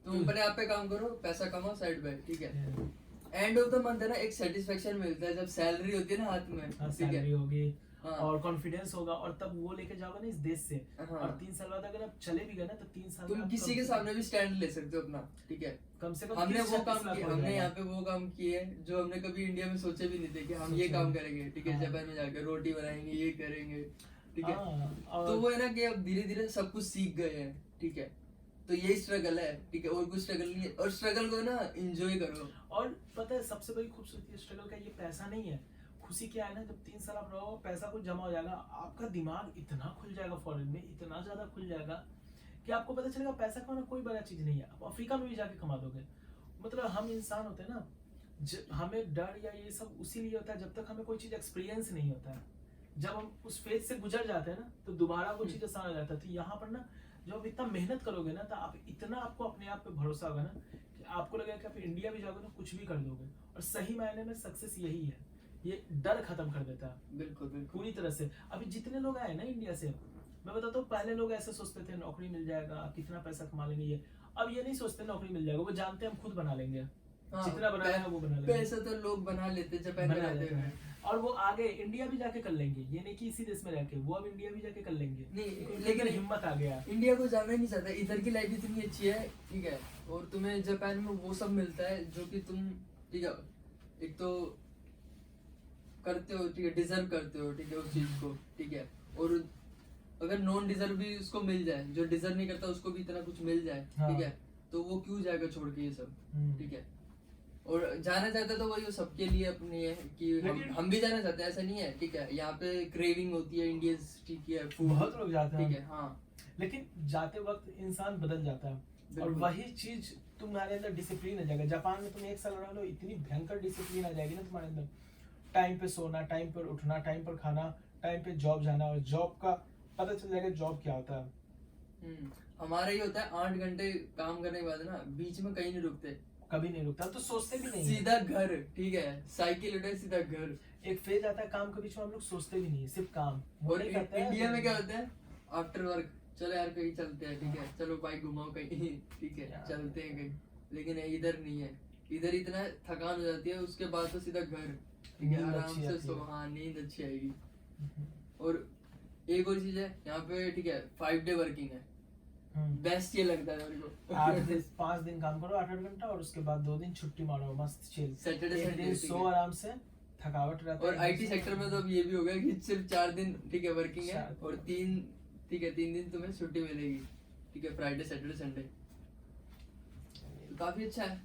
तुम अपने आप पे काम करो, पैसा कमाओ साइड बाय, ठीक है। हाँ, एंड ऑफ द मंथ है ना, एक सेटिस्फेक्शन मिलता है जब सैलरी होती है ना हाथ में, ठीक है, सैलरी होगी हाँ। और कॉन्फिडेंस होगा, और तब वो लेके जाओगे ना इस देश से, हाँ। और 3 साल बाद अगर आप चले भी गए ना, तो 3 साल तुम में आप किसी के सामने भी स्टैंड ले सकते हो अपना, ठीक है। कम से कम हमने 30 वो 36 काम लाख किया, हो हमने जाएगा। यहाँ पे वो काम किए जो हमने कभी इंडिया में सोचे भी नहीं थे कि हम ये सोचे काम नहीं। करेंगे, ठीक है, हाँ। जापान में जाकर रोटी बनाएंगे, ये करेंगे, ठीक है। हाँ, तो वो है ना कि अब धीरे धीरे सब कुछ सीख गए हैं, ठीक है, तो यही स्ट्रगल है, ठीक है, और कुछ स्ट्रगल नहीं है, और स्ट्रगल को ना एंजॉय करो। और पता है सबसे बड़ी खूबसूरती स्ट्रगल का ये पैसा नहीं है, खुशी क्या है ना, जब 3 साल आप रहो, पैसा कुछ जमा हो जाएगा, आपका दिमाग इतना खुल जाएगा, फॉरेन में इतना ज्यादा खुल जाएगा कि आपको पता चलेगा पैसा कमाना कोई बड़ा चीज नहीं है। आप अफ्रीका में भी जाके कमा दोगे। मतलब हम इंसान होते हैं ना, हमें डर या ये सब उसी लिए होता है जब तक हमें कोई चीज एक्सपीरियंस नहीं होता है। जब हम उस फेज से गुजर जाते हैं ना, तो दोबारा वो चीज आसान हो जाता है। तो यहाँ पर ना, जब आप इतना मेहनत करोगे ना, तो आप इतना, आपको अपने आप पे भरोसा होगा ना कि आपको लगेगा कि आप इंडिया भी जाओगे ना कुछ भी कर दोगे। और सही मायने में सक्सेस यही है, ये डर खत्म कर देता है बिल्कुल बिल्कुल। पूरी तरह से। अभी जितने लोग आए ना इंडिया से, मैं बताता हूँ, पहले लोग ऐसे सोचते थे नौकरी मिल जाएगा, कितना पैसा कमा लेंगे ये। अब ये नहीं सोचते नौकरी मिल जाएगा, वो जानते हैं हम खुद बना लेंगे, हाँ, जितना बनाना है वो बना लेंगे। पैसा तो लोग बना लेते हैं जापान में बना रहते लेते हुए। हैं। और वो आगे इंडिया भी जाके कर लेंगे, ये नहीं कि इसी देश में रह के, वो अब इंडिया भी जाके कर लेंगे। नहीं, लेकिन हिम्मत आ गया। इंडिया को जाना ही नहीं चाहता, इधर की लाइफ इतनी अच्छी है, ठीक है, और तुम्हें जापान में वो सब मिलता है जो कि तुम, ठीक है, एक तो करते हो, ठीक है, डिजर्व करते हो, ठीक है, उस चीज को, ठीक है, और अगर नॉन डिजर्व भी उसको मिल जाए, जो डिजर्व नहीं करता उसको भी इतना कुछ मिल जाए, हाँ। ठीक है, तो वो क्यों जाएगा छोड़ के ये सब, ठीक हम्म। है। और जाना चाहता तो वही सबके लिए अपनी है कि लेकिन- हम भी जाना चाहते हैं, ऐसा नहीं है, ठीक है, यहाँ पे क्रेविंग होती है इंडियंस, ठीक है, food, बहुत लोग जाते हैं, ठीक है, हाँ, लेकिन जाते वक्त इंसान बदल जाता है। और बिल्कुल। वही चीज तुम्हारे अंदर डिसिप्लिन आ जाएगा। जापान में तुम 1 साल रह लो, इतनी भयंकर डिसिप्लिन आ जाएगी ना तुम्हारे अंदर। टाइम पे सोना, टाइम पर उठना, टाइम पर खाना, टाइम पे जॉब जाना, और जॉब का पता चल जाएगा जॉब क्या होता है। हमारा ये होता है 8 घंटे काम करने के बाद ना बीच में कहीं नहीं रुकते, कभी नहीं रुकता, तो सोचते भी नहीं है। सीधा घर, ठीक है, साइकिल उठाए सीधा घर। एक फेज आता है काम के बीच में, हम लोग सोचते भी नहीं है, सिर्फ काम। वो और नहीं करते हैं। इंडिया में क्या होता है, आफ्टर वर्क चलो यार कहीं चलते हैं, ठीक है, चलो बाइक घुमाओ कहीं, ठीक है, यार। चलते हैं कहीं। लेकिन इधर नहीं है, इधर इतना थकान हो जाती है, उसके बाद तो सीधा घर, ठीक है, नींद आराम अच्छी से आती सो, है। हाँ, नींद अच्छी आएगी। और एक और चीज है यहाँ पे, ठीक है, 5 डे वर्किंग है, बेस्ट ये लगता है मेरे को। 5 दिन काम करो 8-8 घंटा, और उसके बाद 2 दिन छुट्टी मारो, मस्त चिल। सैटरडे एक संडे, दिन ठीक सो है। आराम से, थकावट रहता और है। आईटी सेक्टर में तो अब ये भी हो गया कि सिर्फ 4 दिन, ठीक है, वर्किंग है, 4 और 3, ठीक है, 3 दिन तुम्हें छुट्टी मिलेगी, ठीक है, फ्राइडे सैटरडे संडे। काफी अच्छा है,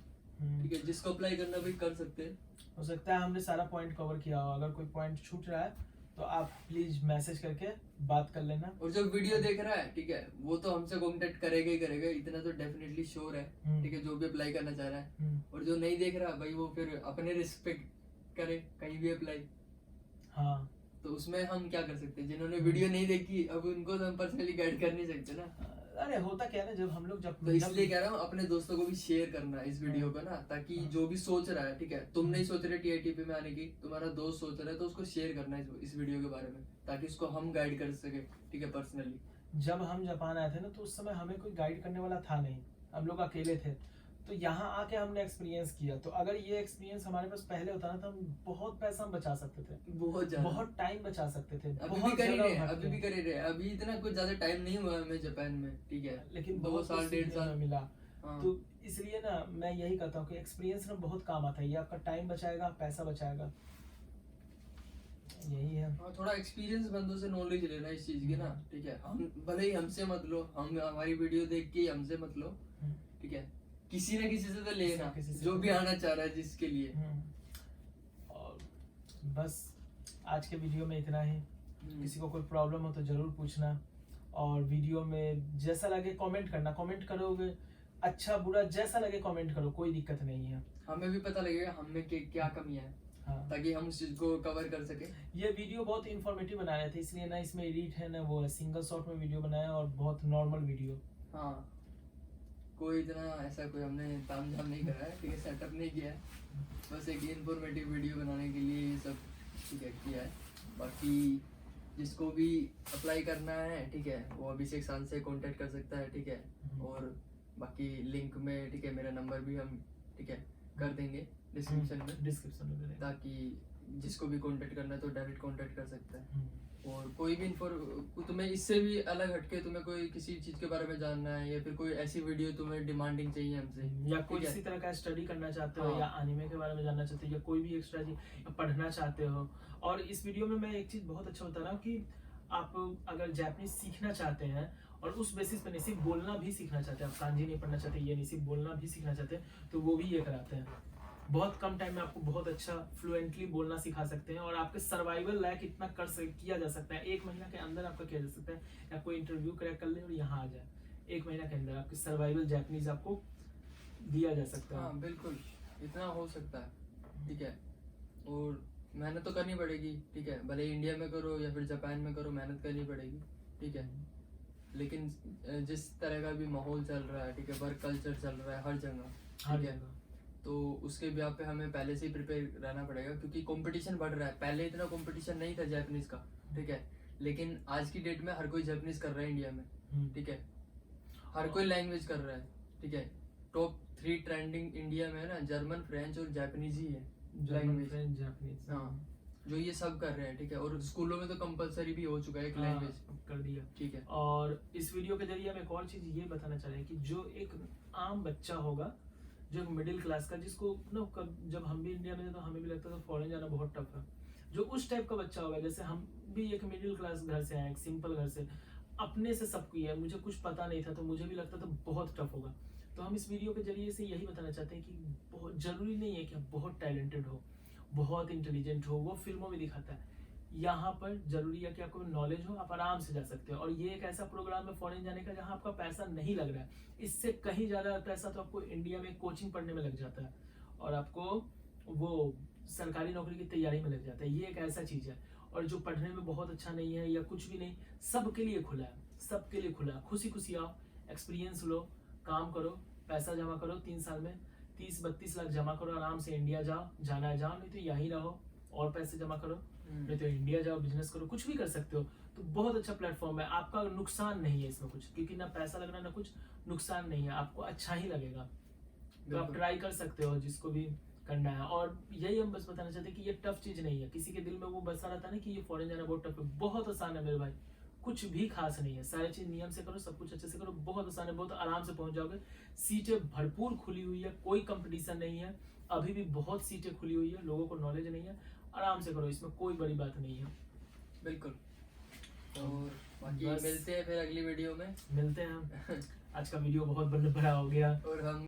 ठीक है, जिसको अप्लाई करना भी कर सकते हैं। हो सकता है हमने सारा पॉइंट कवर किया हो, अगर कोई पॉइंट छूट रहा है तो आप प्लीज मैसेज करके बात कर लेना। और जो वीडियो देख रहा है, ठीक है, वो तो हमसे कांटेक्ट करेगा ही करेगा, इतना तो डेफिनेटली श्योर है, ठीक है, जो भी अप्लाई करना चाह रहा है। और जो नहीं देख रहा भाई, वो फिर अपने रिस्क पे करे कहीं भी अप्लाई। हाँ, तो उसमें हम क्या कर सकते हैं? जिन्होंने वीडियो नहीं देखी, अब उनको तो हम पर्सनली गाइड कर नहीं सकते ना। अरे होता क्या है ना, जब हम लोग तो इसलिए कह रहा हूँ अपने दोस्तों को भी शेयर करना इस वीडियो को ना, ताकि जो भी सोच रहा है, ठीक है, तुम नहीं सोच रहे टीआईटीपी में आने की, तुम्हारा दोस्त सोच रहा है, तो उसको शेयर करना इस वीडियो के बारे में, ताकि उसको हम गाइड कर सके, ठीक है, पर्सनली। जब हम जापान आए थे ना, तो उस समय हमें कोई गाइड करने वाला था नहीं, हम लोग अकेले थे। तो यहाँ आके हमने एक्सपीरियंस किया। तो अगर ये एक्सपीरियंस हमारे पास पहले होता ना, तो हम बहुत पैसा हम बचा सकते थे, बहुत ज्यादा, बहुत टाइम बचा सकते थे। अभी भी कर ही रहे हैं, अभी भी कर ही रहे हैं। अभी इतना कुछ ज्यादा टाइम नहीं हुआ हमें जापान में, ठीक है, लेकिन 2 साल 1.5 साल मिला। हाँ। तो इसलिए ना मैं यही कहता हूँ कि एक्सपीरियंस ना बहुत काम आता है। ये आपका टाइम बचाएगा, पैसा बचाएगा, यही है। हाँ, थोड़ा एक्सपीरियंस बंदों से नॉलेज लेना इस चीज की ना, ठीक है। हम भले ही हमसे मत लो, हम हमारी वीडियो देख के हमसे मत लो, ठीक है, किसी न किसी से तो लेना, जो भी आना चाह रहा है जिसके लिए। और बस आज के वीडियो में इतना ही। किसी को कोई प्रॉब्लम हो तो जरूर पूछना, और वीडियो में जैसा लगे कमेंट करना। कमेंट करोगे, अच्छा बुरा जैसा लगे कमेंट करो, कोई दिक्कत नहीं है। हमें भी पता लगेगा हमें क्या कमियां है, हाँ, ताकि हम उस चीज को कवर कर सके। ये वीडियो बहुत इंफॉर्मेटिव बनाया था, इसलिए ना इसमें एडिट है ना वो सिंगल शॉट में वीडियो बनाया, और बहुत नॉर्मल वीडियो। हाँ, कोई इतना ऐसा कोई हमने तामझाम नहीं करा है, ठीक है, सेटअप नहीं किया है, बस एक इन्फॉर्मेटिव वीडियो बनाने के लिए ये सब, ठीक है, किया है। बाकी जिसको भी अप्लाई करना है, ठीक है, वो अभिषेक सान से कांटेक्ट कर सकता है, ठीक है। और बाकी लिंक में, ठीक है, मेरा नंबर भी हम, ठीक है, कर देंगे डिस्क्रिप्शन में, ताकि जिसको भी कांटेक्ट करना है तो डायरेक्ट कांटेक्ट कर सकता है। और कोई भी तुम्हें इससे भी अलग हटके तुम्हें कोई किसी चीज के बारे में जानना है, या फिर कोई ऐसी वीडियो तुम्हें डिमांडिंग चाहिए हमसे, या कोई इसी तरह का स्टडी करना चाहते हो, हाँ। या एनिमे के बारे में जानना चाहते हो, या कोई भी एक्स्ट्रा चीज पढ़ना चाहते हो। और इस वीडियो में मैं एक चीज बहुत अच्छा बता रहा हूँ कि आप अगर जापानीज सीखना चाहते हैं, और उस बेसिस पे नहीं, सिर्फ बोलना भी सीखना चाहते हैं, आप कांजी नहीं पढ़ना चाहते, ये नहीं, सिर्फ बोलना भी सीखना चाहते हैं, तो वो भी ये कराते हैं। बहुत कम टाइम में आपको बहुत अच्छा फ्लुएंटली बोलना सिखा सकते हैं, और आपके सर्वाइवल लायक इतना किया जा सकता है। 1 महीना के अंदर आपका किया जा सकता है, या कोई इंटरव्यू क्रैक कर ले और यहाँ आ जाए, 1 महीना के अंदर आपकी सर्वाइवल जापानीज आपको दिया जा सकता है। हाँ बिल्कुल, इतना हो सकता है, ठीक है। और मेहनत तो करनी पड़ेगी, ठीक है, भले इंडिया में करो या फिर जापान में करो, मेहनत करनी पड़ेगी, ठीक है। लेकिन जिस तरह का भी माहौल चल रहा है, ठीक है, वर्क कल्चर चल रहा है हर जगह, ठीक है, तो उसके भी पे हमें पहले से ही प्रिपेयर रहना पड़ेगा, क्योंकि कंपटीशन बढ़ रहा है। पहले इतना कंपटीशन नहीं था जापानीज का, ठीक है, लेकिन आज की डेट में हर कोई जापानीज कर रहा है इंडिया में, ठीक है, हर कोई लैंग्वेज कर रहा है, ठीक है। टॉप 3 ट्रेंडिंग इंडिया में है ना, जर्मन, फ्रेंच और जापानीज ही है लैंग्वेज, जापानीज, हाँ, जो ये सब कर रहे हैं, ठीक है। और स्कूलों में तो कंपलसरी भी हो चुका है एक लैंग्वेज कर दिया, ठीक है। और इस वीडियो के जरिए हम एक और चीज ये बताना चाह रहे हैं कि जो एक आम बच्चा होगा, जो एक मिडिल क्लास का, जिसको ना जब हम भी इंडिया में थे तो हमें भी लगता था फॉरेन जाना बहुत टफ है, जो उस टाइप का बच्चा होगा, जैसे हम भी एक मिडिल क्लास घर से आए, एक सिंपल घर से, अपने से सब किया, मुझे कुछ पता नहीं था, तो मुझे भी लगता था बहुत टफ होगा। तो हम इस वीडियो के जरिए से यही बताना चाहते हैं कि बहुत जरूरी नहीं है कि आप बहुत टैलेंटेड हो, बहुत इंटेलिजेंट हो, वो फिल्मों में दिखाता है। यहाँ पर जरूरी है कि आपको नॉलेज हो, आप आराम से जा सकते हो। और ये एक ऐसा प्रोग्राम है फॉरेन जाने का जहाँ आपका पैसा नहीं लग रहा है, इससे कहीं ज्यादा पैसा तो आपको इंडिया में कोचिंग पढ़ने में लग जाता है, और आपको वो सरकारी नौकरी की तैयारी में लग जाता है। ये एक ऐसा चीज है, और जो पढ़ने में बहुत अच्छा नहीं है या कुछ भी नहीं, सबके लिए खुला है, सबके लिए खुला है। खुशी खुशी आओ, एक्सपीरियंस लो, काम करो, पैसा जमा करो, 3 साल में 30-32 लाख जमा करो, आराम से इंडिया जाओ, जाना है जाओ, नहीं तो यहीं रहो और पैसे जमा करो, नहीं तो इंडिया जाओ, बिजनेस करो, कुछ भी कर सकते हो। तो बहुत अच्छा प्लेटफॉर्म है, आपका नुकसान नहीं है इसमें कुछ, क्योंकि ना पैसा लग रहा ना कुछ, नुकसान नहीं है, आपको अच्छा ही लगेगा। तो आप ट्राई कर सकते हो जिसको भी करना है। और यही हम बस बताना चाहते हैं कि ये टफ चीज नहीं है। किसी के दिल में वो बसा रहता है ना कि ये फॉरेन जाना बहुत टफ है, बहुत आसान है मेरे भाई, कुछ भी खास नहीं है। सारी चीज नियम से करो, सब कुछ अच्छे से करो, बहुत आसान है, बहुत आराम से पहुंच जाओगे। सीटें भरपूर खुली हुई है, कोई कंपटीशन नहीं है, अभी भी बहुत सीटें खुली हुई है, लोगों को नॉलेज नहीं है, आराम से करो, इसमें कोई बड़ी बात नहीं है। बिल्कुल। और बाकी मिलते हैं फिर अगली वीडियो में, मिलते हैं हम। आज का वीडियो बहुत बड़ा हो गया, और हम